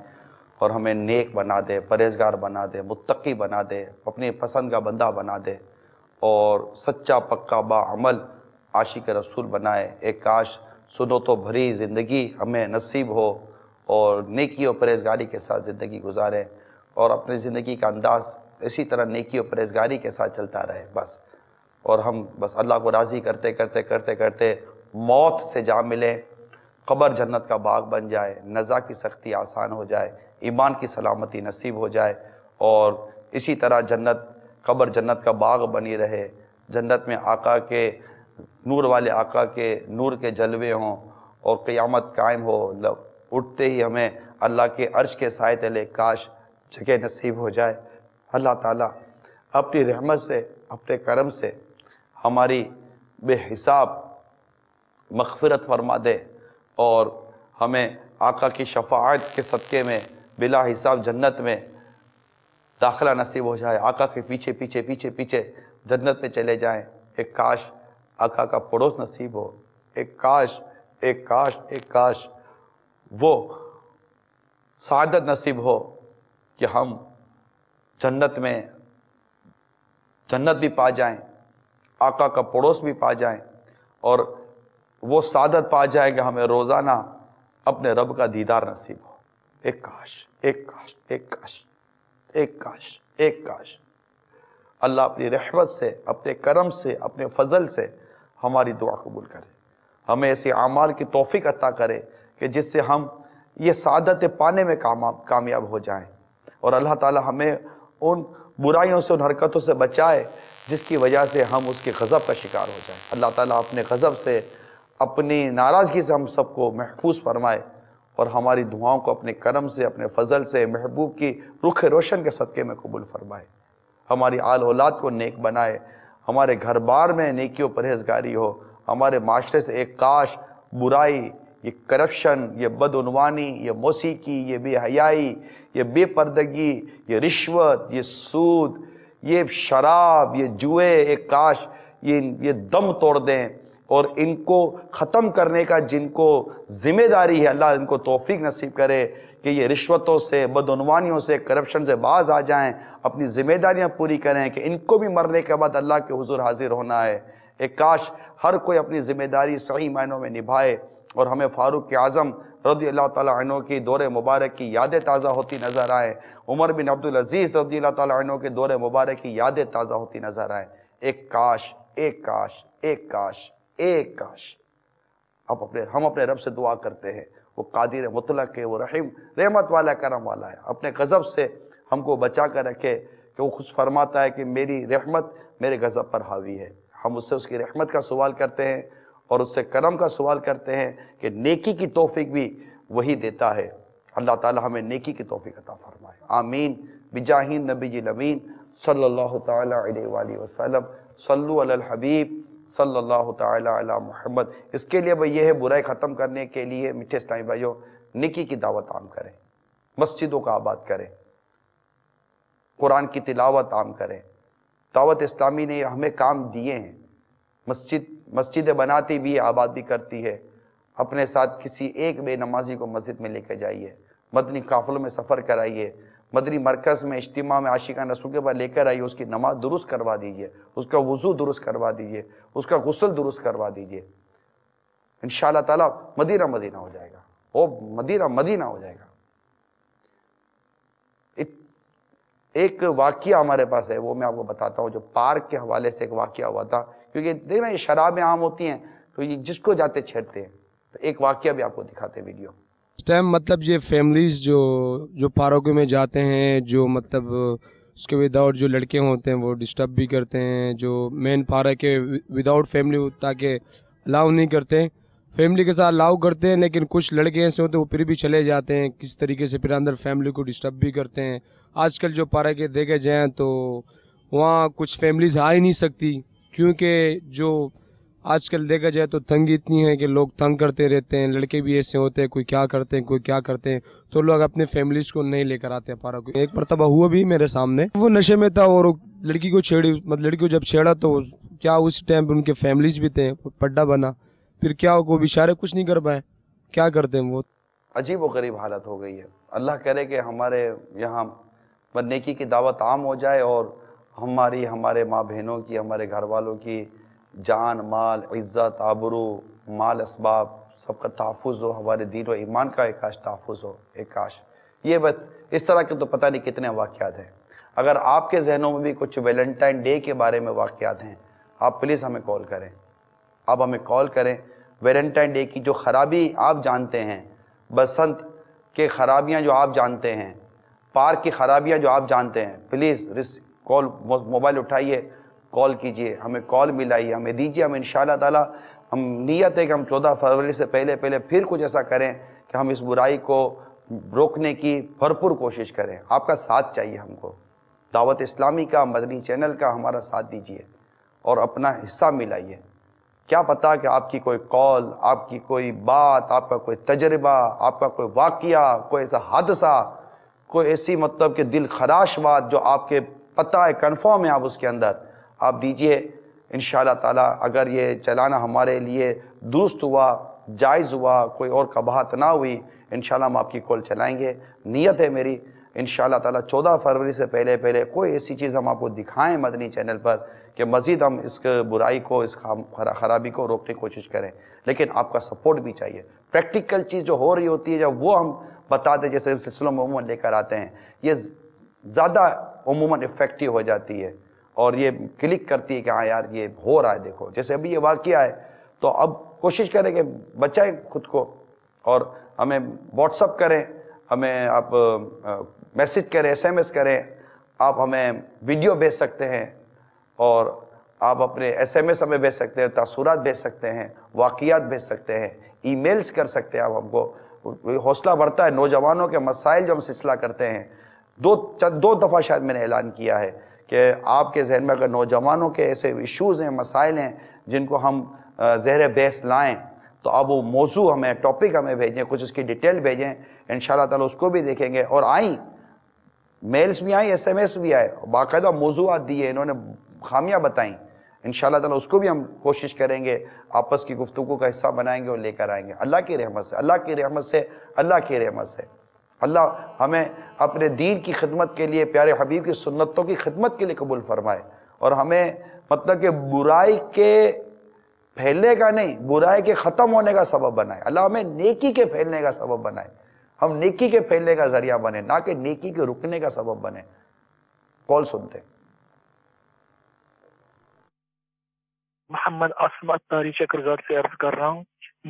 S1: اور ہمیں نیک بنا دے، پرہیزگار بنا دے، متقی بنا دے، اپنی پسند کا بندہ بنا دے، اور سچا پکا باعمل عاشق رسول بنائے۔ ایک کاش سنتوں بھری زندگی ہمیں نصیب ہو، اور نیکی اور پرہیزگاری کے ساتھ زندگی گزاریں، اور اپنی زندگی کا انداز اسی طرح نیکی اور پرہیزگاری کے ساتھ چلتا رہے بس، اور ہم بس اللہ کو راضی کرتے کرتے کرتے کرتے موت سے جا ملیں، قبر جنت کا باغ بن جائے، نزا کی سختی آسان ہو جائے، ایمان کی سلامتی نصیب ہو جائے، اور اسی طرح جنت، قبر جنت کا باغ بنی رہے، جنت میں آقا کے نور والے آقا کے نور کے جلوے ہوں، اور قیامت قائم ہو، اٹھتے ہی ہمیں اللہ کے عرش کے سائے تلے کاش جگہ نصیب ہو جائے۔ اللہ تعالیٰ اپنی رحمت سے، اپنے کرم سے ہماری بے حساب مغفرت فرما دے، اور ہمیں آقا کی شفاعت کے صدقے میں بلا حساب جنت میں داخلہ نصیب ہو جائے، آقا کے پیچھے پیچھے پیچھے پیچھے جنت میں چلے جائیں۔ ایک کاش آقا کا پڑوس نصیب ہو، ایک کاش ایک کاش ایک کاش وہ سعادت نصیب ہو کہ ہم جنت میں جنت بھی پا جائیں، آقا کا پڑوس بھی پا جائیں، اور وہ سعادت پا جائیں کہ ہمیں روزانہ اپنے رب کا دیدار نصیب ہو۔ ایک کاش ایک کاش ایک کاش ایک کاش ایک کاش۔ اللہ اپنی رحمت سے، اپنے کرم سے، اپنے فضل سے ہماری دعا قبول کرے، ہمیں ایسے اعمال کی توفیق عطا کرے کہ جس سے ہم یہ سعادت پانے میں کامیاب ہو جائیں، اور اللہ تعالی ہمیں ان برائیوں سے، ان حرکتوں سے بچائے جس کی وجہ سے ہم اس کے غضب کا شکار ہو جائیں۔ اللہ تعالیٰ اپنے غضب سے، اپنی ناراضگی سے ہم سب کو محفوظ فرمائے، اور ہماری دعاؤں کو اپنے کرم سے، اپنے فضل سے، محبوب کی رخ روشن کے صدقے میں قبول فرمائے، ہماری آل اولاد کو نیک بنائے، ہمارے گھر بار میں نیکی و پرہیزگاری ہو، ہمارے معاشرے سے ایک کاش برائی، یہ کرپشن، یہ بدعنوانی، یہ موسیقی، یہ بے حیائی، یہ بے پردگی، یہ رشوت، یہ سود، یہ شراب، یہ جوئے، ایک کاش یہ دم توڑ دیں اور ان کو ختم کرنے کا جن کو ذمہ داری ہے اللہ ان کو توفیق نصیب کرے کہ یہ رشوتوں سے، بدعنوانیوں سے، کرپشن سے باز آ جائیں، اپنی ذمہ داریاں پوری کریں کہ ان کو بھی مرنے کے بعد اللہ کے حضور حاضر ہونا ہے۔ ایک کاش ہر کوئی اپنی ذمہ داری صحیح معنوں میں نبھائے اور ہمیں فاروق اعظم رضی اللہ تعالیٰ عنہ کی دور مبارک کی یادیں تازہ ہوتی نظر آئیں، عمر بن عبدالعزیز رضی اللہ تعالیٰ عنہ کے دور مبارک کی یادیں تازہ ہوتی نظر آئیں۔ ایک کاش، ایک کاش، ایک کاش، ایک کاش ہم اپنے رب سے دعا کرتے ہیں، وہ قادر مطلق ہے، وہ رحیم، رحمت والا، کرم والا ہے، اپنے غضب سے ہم کو بچا کر رکھے کہ وہ خود فرماتا ہے کہ میری رحمت میرے غضب پر حاوی ہے۔ ہم اس سے اس کی رحمت کا سوال کرتے ہیں اور اس سے کرم کا سوال کرتے ہیں کہ نیکی کی توفیق بھی وہی دیتا ہے۔ اللہ تعالی ہمیں نیکی کی توفیق عطا فرمائے، آمین بجاہ نبی الامین صلی اللہ تعالی علیہ وآلہ وسلم۔ صلو علی الحبیب صلی اللہ تعالی علی محمد۔ اس کے لیے بھئی یہ ہے برائی ختم کرنے کے لیے میٹھے اسلامی بھائیوں نیکی کی دعوت عام کریں، مسجدوں کا آباد کریں، قرآن کی تلاوت عام کریں۔ دعوت اسلامی نے ہمیں کام دیے ہیں، مسجدیں بناتی بھی آباد بھی کرتی ہے۔ اپنے ساتھ کسی ایک بے نمازی کو مسجد میں لے کے جائیے، مدنی قافلوں میں سفر کرائیے، مدنی مرکز میں اجتماع میں عاشقان رسول کے بعد لے کر آئیے، اس کی نماز درست کروا دیجیے، اس کا وضو درست کروا دیجیے، اس کا غسل درست کروا دیجیے۔ انشاءاللہ تعالیٰ مدینہ مدینہ ہو جائے گا، وہ مدینہ مدینہ ہو جائے گا۔ ایک واقعہ ہمارے پاس ہے، وہ میں آپ کو بتاتا ہوں، جو پارک کے حوالے سے ایک واقعہ ہوا تھا، کیونکہ دیکھنا یہ شرابیں عام ہوتی ہیں تو یہ جس کو جاتے چھیڑتے ہیں، تو ایک واقعہ بھی آپ کو دکھاتے ہیں ویڈیو۔
S12: اس ٹائم مطلب یہ فیملیز جو پارکوں میں جاتے ہیں، جو مطلب اس کے وداؤٹ جو لڑکے ہوتے ہیں وہ ڈسٹرب بھی کرتے ہیں، جو مین پارک ہے وداؤٹ فیملی تاکہ الاؤ نہیں کرتے، فیملی کے ساتھ الاؤ کرتے ہیں، لیکن کچھ لڑکے ایسے ہوتے ہیں وہ پھر بھی چلے جاتے ہیں کس طریقے سے، پھر اندر فیملی کو ڈسٹرب بھی کرتے ہیں۔ آج کل جو پارک دیکھے جائیں تو وہاں کچھ فیملیز آ ہی نہیں سکتی، کیونکہ جو آج کل دیکھا جائے تو تنگی اتنی ہے کہ لوگ تنگ کرتے رہتے ہیں، لڑکے بھی ایسے ہوتے ہیں، کوئی کیا کرتے ہیں کوئی کیا کرتے ہیں، تو لوگ اپنے فیملیز کو نہیں لے کر آتے پارک کو۔ ایک مرتبہ ہوا بھی میرے سامنے، وہ نشے میں تھا اور لڑکی کو چھیڑی، مطلب لڑکی کو جب چھیڑا تو کیا اس ٹائم پہ ان کے فیملیز بھی تھے، پڈا بنا، پھر کیا وہ بیچارے کچھ نہیں کر پائے، کیا کرتے ہیں وہ۔
S1: عجیب و غریب حالت ہو گئی ہے۔ اللہ کرے کہ ہمارے یہاں نیکی کی دعوت عام ہو جائے اور ہمارے ماں بہنوں کی، ہمارے گھر والوں کی جان، مال، عزت، آبرو، مال اسباب سب کا تحفظ ہو، ہمارے دین و ایمان کا ایک کاش تحفظ ہو، ایک کاش۔ یہ بس اس طرح کے تو پتہ نہیں کتنے واقعات ہیں۔ اگر آپ کے ذہنوں میں بھی کچھ ویلنٹائن ڈے کے بارے میں واقعات ہیں، آپ پلیز ہمیں کال کریں، آپ ہمیں کال کریں۔ ویلنٹائن ڈے کی جو خرابی آپ جانتے ہیں، بسنت کے خرابیاں جو آپ جانتے ہیں، پارک کی خرابیاں جو آپ جانتے ہیں، پلیز کال، موبائل اٹھائیے، کال کیجئے، ہمیں کال ملائیے، ہمیں دیجئے۔ ہم انشاءاللہ تعالی ہم نیت ہے کہ ہم 14 فروری سے پہلے پھر کچھ ایسا کریں کہ ہم اس برائی کو روکنے کی بھرپور کوشش کریں۔ آپ کا ساتھ چاہیے ہم کو، دعوت اسلامی کا، مدنی چینل کا ہمارا ساتھ دیجئے اور اپنا حصہ ملائیے۔ کیا پتہ کہ آپ کی کوئی کال، آپ کی کوئی بات، آپ کا کوئی تجربہ، آپ کا کوئی واقعہ، کوئی ایسا حادثہ، کوئی ایسی مطلب کہ دل خراش بات جو آپ کے پتہ ہے، کنفرم ہے آپ اس کے اندر، آپ دیجئے۔ انشاءاللہ تعالیٰ اگر یہ چلانا ہمارے لیے درست ہوا، جائز ہوا، کوئی اور قباحت نہ ہوئی، انشاءاللہ ہم آپ کی کال چلائیں گے۔ نیت ہے میری انشاءاللہ تعالیٰ 14 فروری سے پہلے کوئی ایسی چیز ہم آپ کو دکھائیں مدنی چینل پر کہ مزید ہم اس برائی کو، اس خرابی کو روکنے کی کوشش کریں، لیکن آپ کا سپورٹ بھی چاہیے۔ پریکٹیکل چیز جو ہو رہی ہوتی ہے جب وہ ہم بتاتے، جیسے سلسلہ میں عموماً لے کر آتے ہیں، یہ زیادہ عموماً افیکٹو ہو جاتی ہے اور یہ کلک کرتی ہے کہ ہاں یار یہ ہو رہا ہے، دیکھو جیسے ابھی یہ واقعہ ہے، تو اب کوشش کریں کہ بچائیں خود کو اور ہمیں واٹس اپ کریں، ہمیں آپ میسج کریں، SMS کریں، آپ ہمیں ویڈیو بھیج سکتے ہیں اور آپ اپنے SMS ہمیں بھیج سکتے ہیں، تاثرات بھیج سکتے ہیں، واقعات بھیج سکتے ہیں، ای میلز کر سکتے ہیں۔ آپ ہم کو حوصلہ بڑھتا ہے، نوجوانوں کے مسائل جو ہم سلسلہ کرتے ہیں، دو دفعہ شاید میں نے اعلان کیا ہے کہ آپ کے ذہن میں اگر نوجوانوں کے ایسے ایشوز ہیں، مسائل ہیں جن کو ہم زیر بحث لائیں تو آپ وہ موضوع ہمیں، ٹاپک ہمیں بھیجیں، کچھ اس کی ڈیٹیل بھیجیں، انشاءاللہ تعالی اس کو بھی دیکھیں گے. اور آئیں میلز بھی آئیں، SMS بھی آئے، باقاعدہ موضوعات دیے، انہوں نے خامیاں بتائیں. انشاءاللہ تعالی اس کو بھی ہم کوشش کریں گے، آپس کی گفتگو کا حصہ بنائیں گے اور لے کر آئیں گے. اللہ کی رحمت سے، اللہ کی رحمت سے، اللہ کی رحمت سے اللہ ہمیں اپنے دین کی خدمت کے لیے، پیارے حبیب کی سنتوں کی خدمت کے لیے قبول فرمائے، اور ہمیں مطلب کہ برائی کے پھیلنے کا نہیں، برائی کے ختم ہونے کا سبب بنائے. اللہ ہمیں نیکی کے پھیلنے کا سبب بنائے، ہم نیکی کے پھیلنے کا ذریعہ بنے، نہ کہ نیکی کے رکنے کا سبب بنے. کال سنتے ہیں.
S14: محمد عاصم تاری چکرگڑھ سے عرض کر رہا ہوں.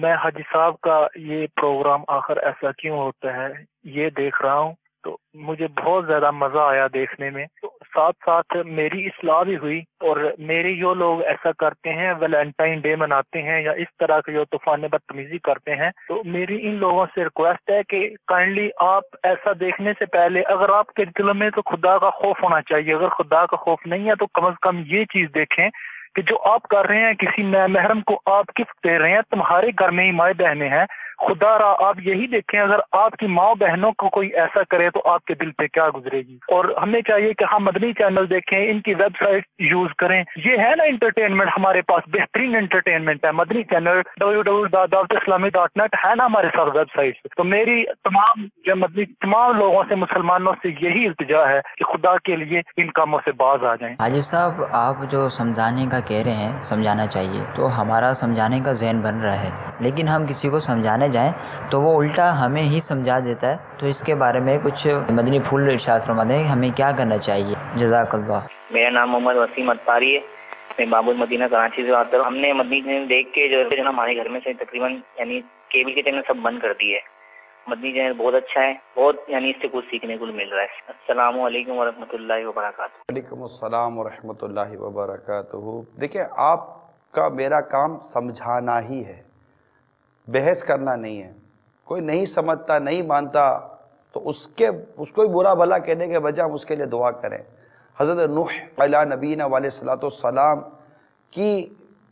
S14: میں حاجی صاحب کا یہ پروگرام آخر ایسا کیوں ہوتا ہے یہ دیکھ رہا ہوں، تو مجھے بہت زیادہ مزہ آیا دیکھنے میں. تو ساتھ ساتھ میری اصلاح بھی ہوئی، اور میرے جو لوگ ایسا کرتے ہیں، ویلنٹائن ڈے مناتے ہیں یا اس طرح کے جو طوفان بدتمیزی کرتے ہیں، تو میری ان لوگوں سے ریکویسٹ ہے کہ کائنڈلی آپ ایسا دیکھنے سے پہلے، اگر آپ کے دل میں تو خدا کا خوف ہونا چاہیے، اگر خدا کا خوف نہیں ہے تو کم از کم یہ چیز دیکھیں کہ جو آپ کر رہے ہیں، کسی محرم کو آپ گفٹ دے رہے ہیں، تمہارے گھر میں ہی مائیں بہنیں ہیں. خدا را آپ یہی دیکھیں، اگر آپ کی ماں بہنوں کو کوئی ایسا کرے تو آپ کے دل پہ کیا گزرے گی. اور ہمیں چاہیے کہ ہم مدنی چینل دیکھیں، ان کی ویب سائٹ یوز کریں. یہ ہے نا انٹرٹینمنٹ، ہمارے پاس بہترین انٹرٹینمنٹ ہے. مدنی چینل www.dawatislami.net ہے نا ہمارے ساتھ ویب سائٹ. تو میری تمام لوگوں سے، مسلمانوں سے یہی التجا ہے کہ خدا کے لیے ان کاموں سے باز آ جائیں.
S17: حاجی صاحب، آپ جو سمجھانے کا کہہ رہے ہیں، سمجھانا چاہیے، تو ہمارا سمجھانے کا ذہن بن رہا ہے، لیکن ہم کسی کو سمجھانے جائیں تو وہ الٹا ہمیں ہی سمجھا دیتا ہے. تو اس کے بارے میں کچھ مدنی پھول ارشاد فرما دیں، ہمیں کیا کرنا چاہیے؟ جزاک اللہ.
S18: میرا نام محمد وسیم اتاری ہے، میں بابل مدینہ کراچی سے آتا ہوں. ہم نے مدنی چینل دیکھ کے جو ہمارے گھر میں سے تقریباً یعنی کیبل کے چینل سب بند کر دیے. مدنی چینل بہت اچھا ہے، بہت یعنی اس سے کچھ سیکھنے کو مل رہا ہے. السلام علیکم ورحمۃ اللہ وبرکاتہ.
S1: وعلیکم السلام ورحمۃ اللہ وبرکاتہ. دیکھیں، آپ کا میرا کام سمجھانا ہی ہے، بحث کرنا نہیں ہے. کوئی نہیں سمجھتا، نہیں مانتا تو اس کو برا بھلا کہنے کے بجائے ہم اس کے لیے دعا کریں. حضرت نوح علیہ نبینا علیہ الصلوۃ والسلام کی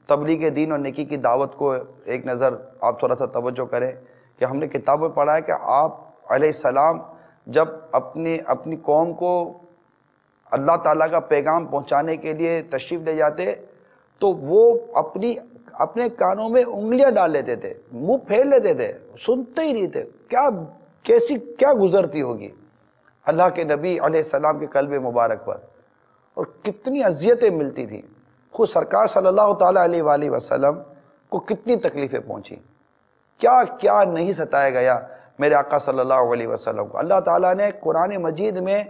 S1: تبلیغ دین اور نیکی کی دعوت کو ایک نظر آپ تھوڑا سا توجہ کریں کہ ہم نے کتاب میں پڑھا ہے کہ آپ علیہ السلام جب اپنی قوم کو اللہ تعالیٰ کا پیغام پہنچانے کے لیے تشریف لے جاتے تو وہ اپنے کانوں میں انگلیاں ڈال لیتے تھے، منہ پھیر لیتے تھے، سنتے ہی نہیں تھے. کیا گزرتی ہوگی اللہ کے نبی علیہ السلام کے قلب مبارک پر، اور کتنی اذیتیں ملتی تھیں. خود سرکار صلی اللہ تعالیٰ علیہ وآلہ وسلم کو کتنی تکلیفیں پہنچیں، کیا نہیں ستایا گیا میرے آقا صلی اللہ علیہ وسلم کو. اللہ تعالیٰ نے قرآن مجید میں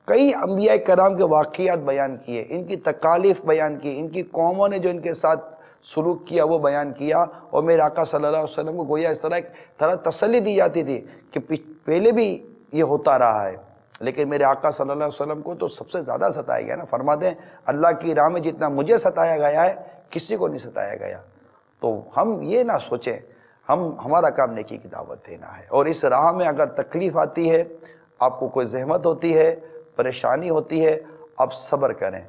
S1: کئی انبیاء کرام کے واقعات بیان کیے، ان کی تکالیف بیان کی، ان کی قوموں نے جو ان کے ساتھ سلوک کیا وہ بیان کیا. اور میرے آقا صلی اللہ علیہ وسلم کو گویا اس طرح تسلی دی جاتی تھی کہ پہلے بھی یہ ہوتا رہا ہے، لیکن میرے آقا صلی اللہ علیہ وسلم کو تو سب سے زیادہ ستایا گیا نا. فرماتے ہیں اللہ کی راہ میں جتنا مجھے ستایا گیا ہے کسی کو نہیں ستایا گیا. تو ہم یہ نہ سوچیں، ہمارا کام نیکی کی دعوت دینا ہے. اور اس راہ میں اگر تکلیف آتی ہے، آپ کو کوئی زحمت ہوتی ہے، پریشانی ہوتی ہے، آپ صبر کریں.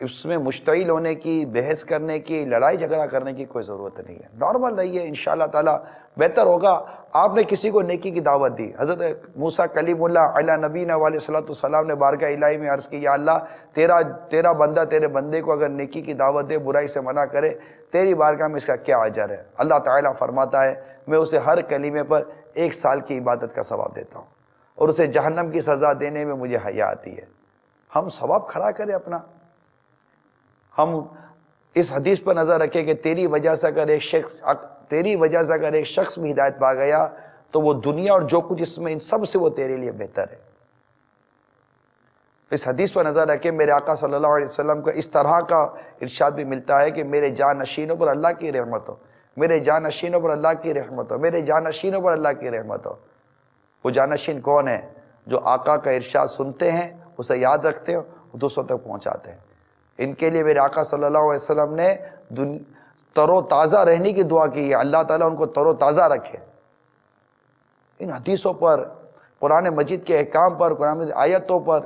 S1: اس میں مشتعل ہونے کی، بحث کرنے کی، لڑائی جھگڑا کرنے کی کوئی ضرورت نہیں ہے. نارمل رہیے، انشاءاللہ تعالی بہتر ہوگا. آپ نے کسی کو نیکی کی دعوت دی. حضرت موسیٰ کلیم اللہ علیہ نبینا علیہ الصلوۃ والسلام نے بارگاہ الہی میں عرض کی، یا اللہ تیرا بندہ تیرے بندے کو اگر نیکی کی دعوت دے، برائی سے منع کرے، تیری بارگاہ میں اس کا کیا اجر ہے؟ اللہ تعالیٰ فرماتا ہے میں اسے ہر کلمے پر 1 سال کی عبادت کا ثواب دیتا ہوں، اور اسے جہنم کی سزا دینے میں مجھے حیا آتی ہے. ہم ثواب کھڑا کریں اپنا. ہم اس حدیث پر نظر رکھیں کہ تیری وجہ سے اگر ایک شخص بھی ہدایت پا گیا تو وہ دنیا اور جو کچھ اس میں ان سب سے وہ تیرے لیے بہتر ہے. اس حدیث پر نظر رکھیں. میرے آقا صلی اللہ علیہ وسلم کا اس طرح کا ارشاد بھی ملتا ہے کہ میرے جانشینوں پر اللہ کی رحمت ہو، میرے جانشینوں پر اللہ کی رحمت ہو، میرے جانشینوں پر اللہ کی رحمت ہو. وہ جانشین کون ہیں؟ جو آقا کا ارشاد سنتے ہیں، اسے یاد رکھتے ہیں اور دوسروں تک پہنچاتے ہیں. ان کے لیے میرے آقا صلی اللہ علیہ وسلم نے تر و تازہ رہنے کی دعا کی ہے. اللہ تعالیٰ ان کو تر و تازہ رکھے. ان حدیثوں پر، قرآن مجید کے احکام پر، قرآن مجید آیتوں پر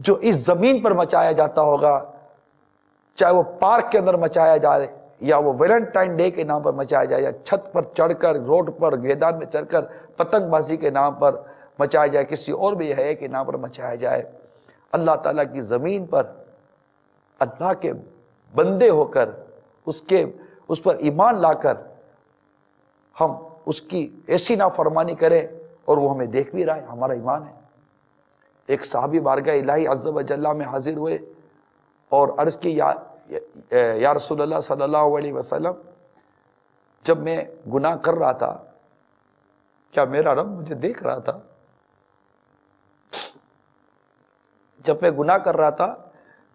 S1: جو اس زمین پر مچایا جاتا ہوگا، چاہے وہ پارک کے اندر مچایا جائے یا وہ ویلنٹائن ڈے کے نام پر مچایا جائے یا چھت پر چڑھ کر روڈ پر میدان میں چڑھ کر پتنگ بازی کے نام پر مچایا جائے، کسی اور بھی ہے کے نام پر مچایا جائے، اللہ تعالیٰ کی زمین پر اللہ کے بندے ہو کر اس پر ایمان لا کر ہم اس کی ایسی نافرمانی کریں اور وہ ہمیں دیکھ بھی رہا ہے، ہمارا ایمان ہے۔ ایک صحابی بارگاہ الہی عز و جل میں حاضر ہوئے اور عرض کی یا رسول اللہ صلی اللہ علیہ وسلم، جب میں گناہ کر رہا تھا کیا میرا رب مجھے دیکھ رہا تھا؟ جب میں گناہ کر رہا تھا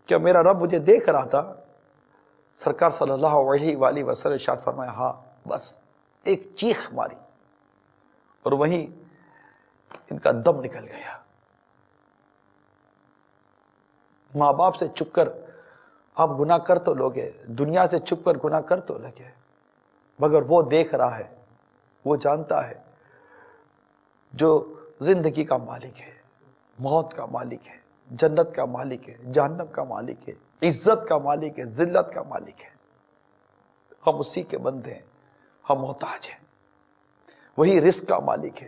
S1: کیا میرا رب مجھے دیکھ رہا تھا؟ سرکار صلی اللہ علیہ وآلہ وسلم ارشاد فرمایا ہاں، بس ایک چیخ ماری اور وہیں ان کا دم نکل گیا۔ ماں باپ سے چھپ کر آپ گناہ کر تو لوگے، دنیا سے چھپ کر گناہ کر تو لگے، مگر وہ دیکھ رہا ہے، وہ جانتا ہے، جو زندگی کا مالک ہے، موت کا مالک ہے، جنت کا مالک ہے، جہنم کا مالک ہے، عزت کا مالک ہے، ذلت کا مالک ہے۔ ہم اسی کے بندے ہیں، ہم محتاج ہیں۔ وہی رزق کا مالک ہے،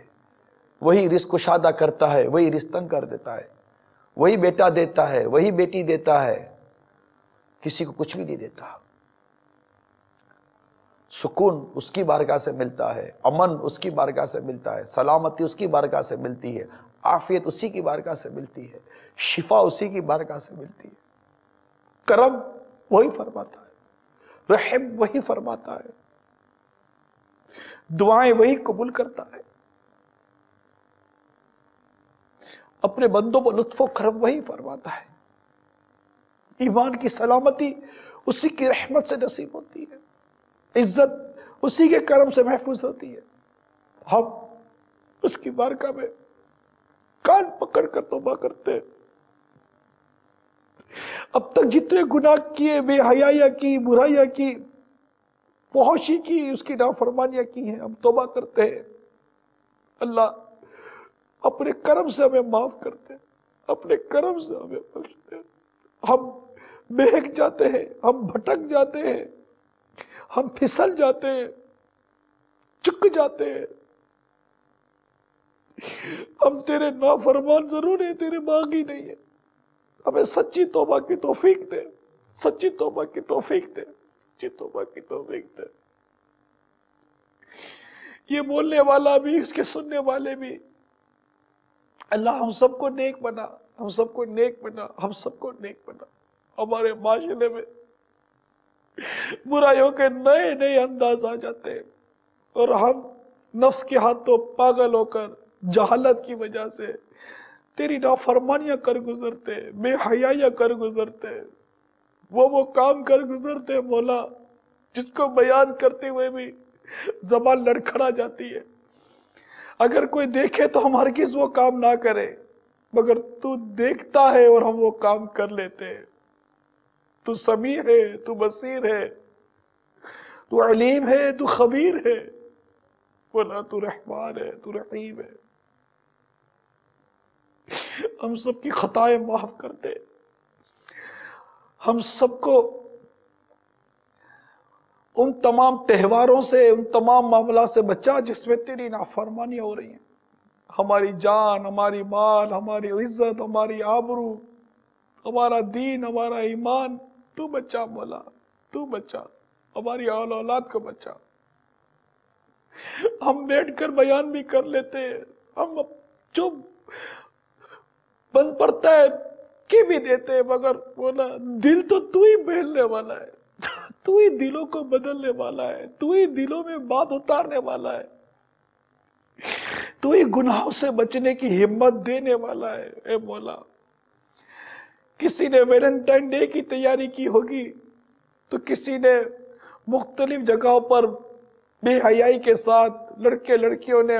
S1: وہی رزق کشادہ کرتا ہے، وہی رزق تنگ کر دیتا ہے، وہی بیٹا دیتا ہے، وہی بیٹی دیتا ہے، کسی کو کچھ بھی نہیں دیتا۔ سکون اس کی بارگاہ سے ملتا ہے، امن اس کی بارگاہ سے ملتا ہے، سلامتی اس کی بارگاہ سے ملتی ہے، عافیت اسی کی بارگاہ سے ملتی ہے، شفا اسی کی بارگاہ سے ملتی ہے۔ کرم وہی فرماتا ہے، رحم وہی فرماتا ہے، دعائیں وہی قبول کرتا ہے، اپنے بندوں پر لطف و کرم وہی فرماتا ہے۔ ایمان کی سلامتی اسی کی رحمت سے نصیب ہوتی ہے، عزت اسی کے کرم سے محفوظ ہوتی ہے۔ ہم اس کی بارگاہ میں کان پکڑ کر توبہ کرتے ہیں۔ اب تک جتنے گناہ کیے، بے حیائیاں کی، برائیاں کی، فحاشی کی، اس کی نافرمانیاں کی ہیں، ہم توبہ کرتے ہیں۔ اللہ اپنے کرم سے ہمیں معاف کرتے ہیں، اپنے کرم سے ہمیں بخشتے ہیں۔ ہم بہک جاتے ہیں، ہم بھٹک جاتے ہیں، ہم پھسل جاتے ہیں، چک جاتے ہیں، ہم تیرے نافرمان ضرور ہیں، تیرے باغی نہیں ہیں۔ ہمیں سچی توبہ کی توفیق دے، سچی توبہ کی توفیق دے، سچی توبہ کی توفیق دے۔ یہ بولنے والا بھی، اس کے سننے والے بھی، اللہ ہم سب کو نیک بنا، ہم سب کو نیک بنا، ہم سب کو نیک بنا۔ ہمارے معاشرے میں برائیوں کے نئے نئے انداز آ جاتے ہیں اور ہم نفس کے ہاتھوں پاگل ہو کر جہالت کی وجہ سے تیری نافرمانیاں کر گزرتے، بے حیائیاں کر گزرتے، وہ کام کر گزرتے مولا جس کو بیان کرتے ہوئے بھی زبان لڑکھڑا جاتی ہے۔ اگر کوئی دیکھے تو ہم ہرگز وہ کام نہ کرے، مگر تو دیکھتا ہے اور ہم وہ کام کر لیتے ہیں۔ تو سمیع ہے، تو بصیر ہے، تو علیم ہے، تو خبیر ہے، مولا تو رحمان ہے، تو رحیم ہے۔ ہم سب کی خطائیں معاف کر دے، ہم سب کو ان تمام تہواروں سے، ان تمام معاملات سے بچا جس میں تیری نافرمانیاں ہو رہی ہیں۔ ہماری جان، ہماری مال، ہماری عزت، ہماری آبرو، ہمارا دین، ہمارا ایمان تو بچا مولا، تو بچا، ہماری اولاد کو بچا۔ ہم بیٹھ کر بیان بھی کر لیتے ہیں، ہم جو بن پڑتا ہے کہ بھی دیتے ہیں، مگر مولا دل تو ہی بہلنے والا ہے، تو ہی دلوں کو بدلنے والا ہے، تو ہی دلوں میں بات اتارنے والا ہے، تو ہی گناہوں سے بچنے کی ہمت دینے والا ہے۔ اے مولا، کسی نے ویلنٹائن ڈے کی تیاری کی ہوگی تو کسی نے مختلف جگہوں پر بے حیائی کے ساتھ لڑکے لڑکیوں نے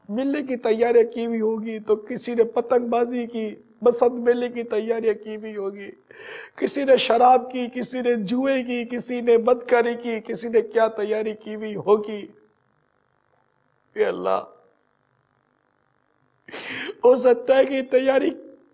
S1: ملنے کی تیاریاں کی ہوئی ہوگی، تو کسی نے پتنگ بازی کی، بسنت میلے کی تیاریاں کی ہوئی ہوگی، کسی نے شراب کی، کسی نے جوئے کی، کسی نے بدکاری کی، کسی نے کیا تیاری کی ہوئی ہوگی۔ اے اللہ، ہو سکتا ہے کہ تیاری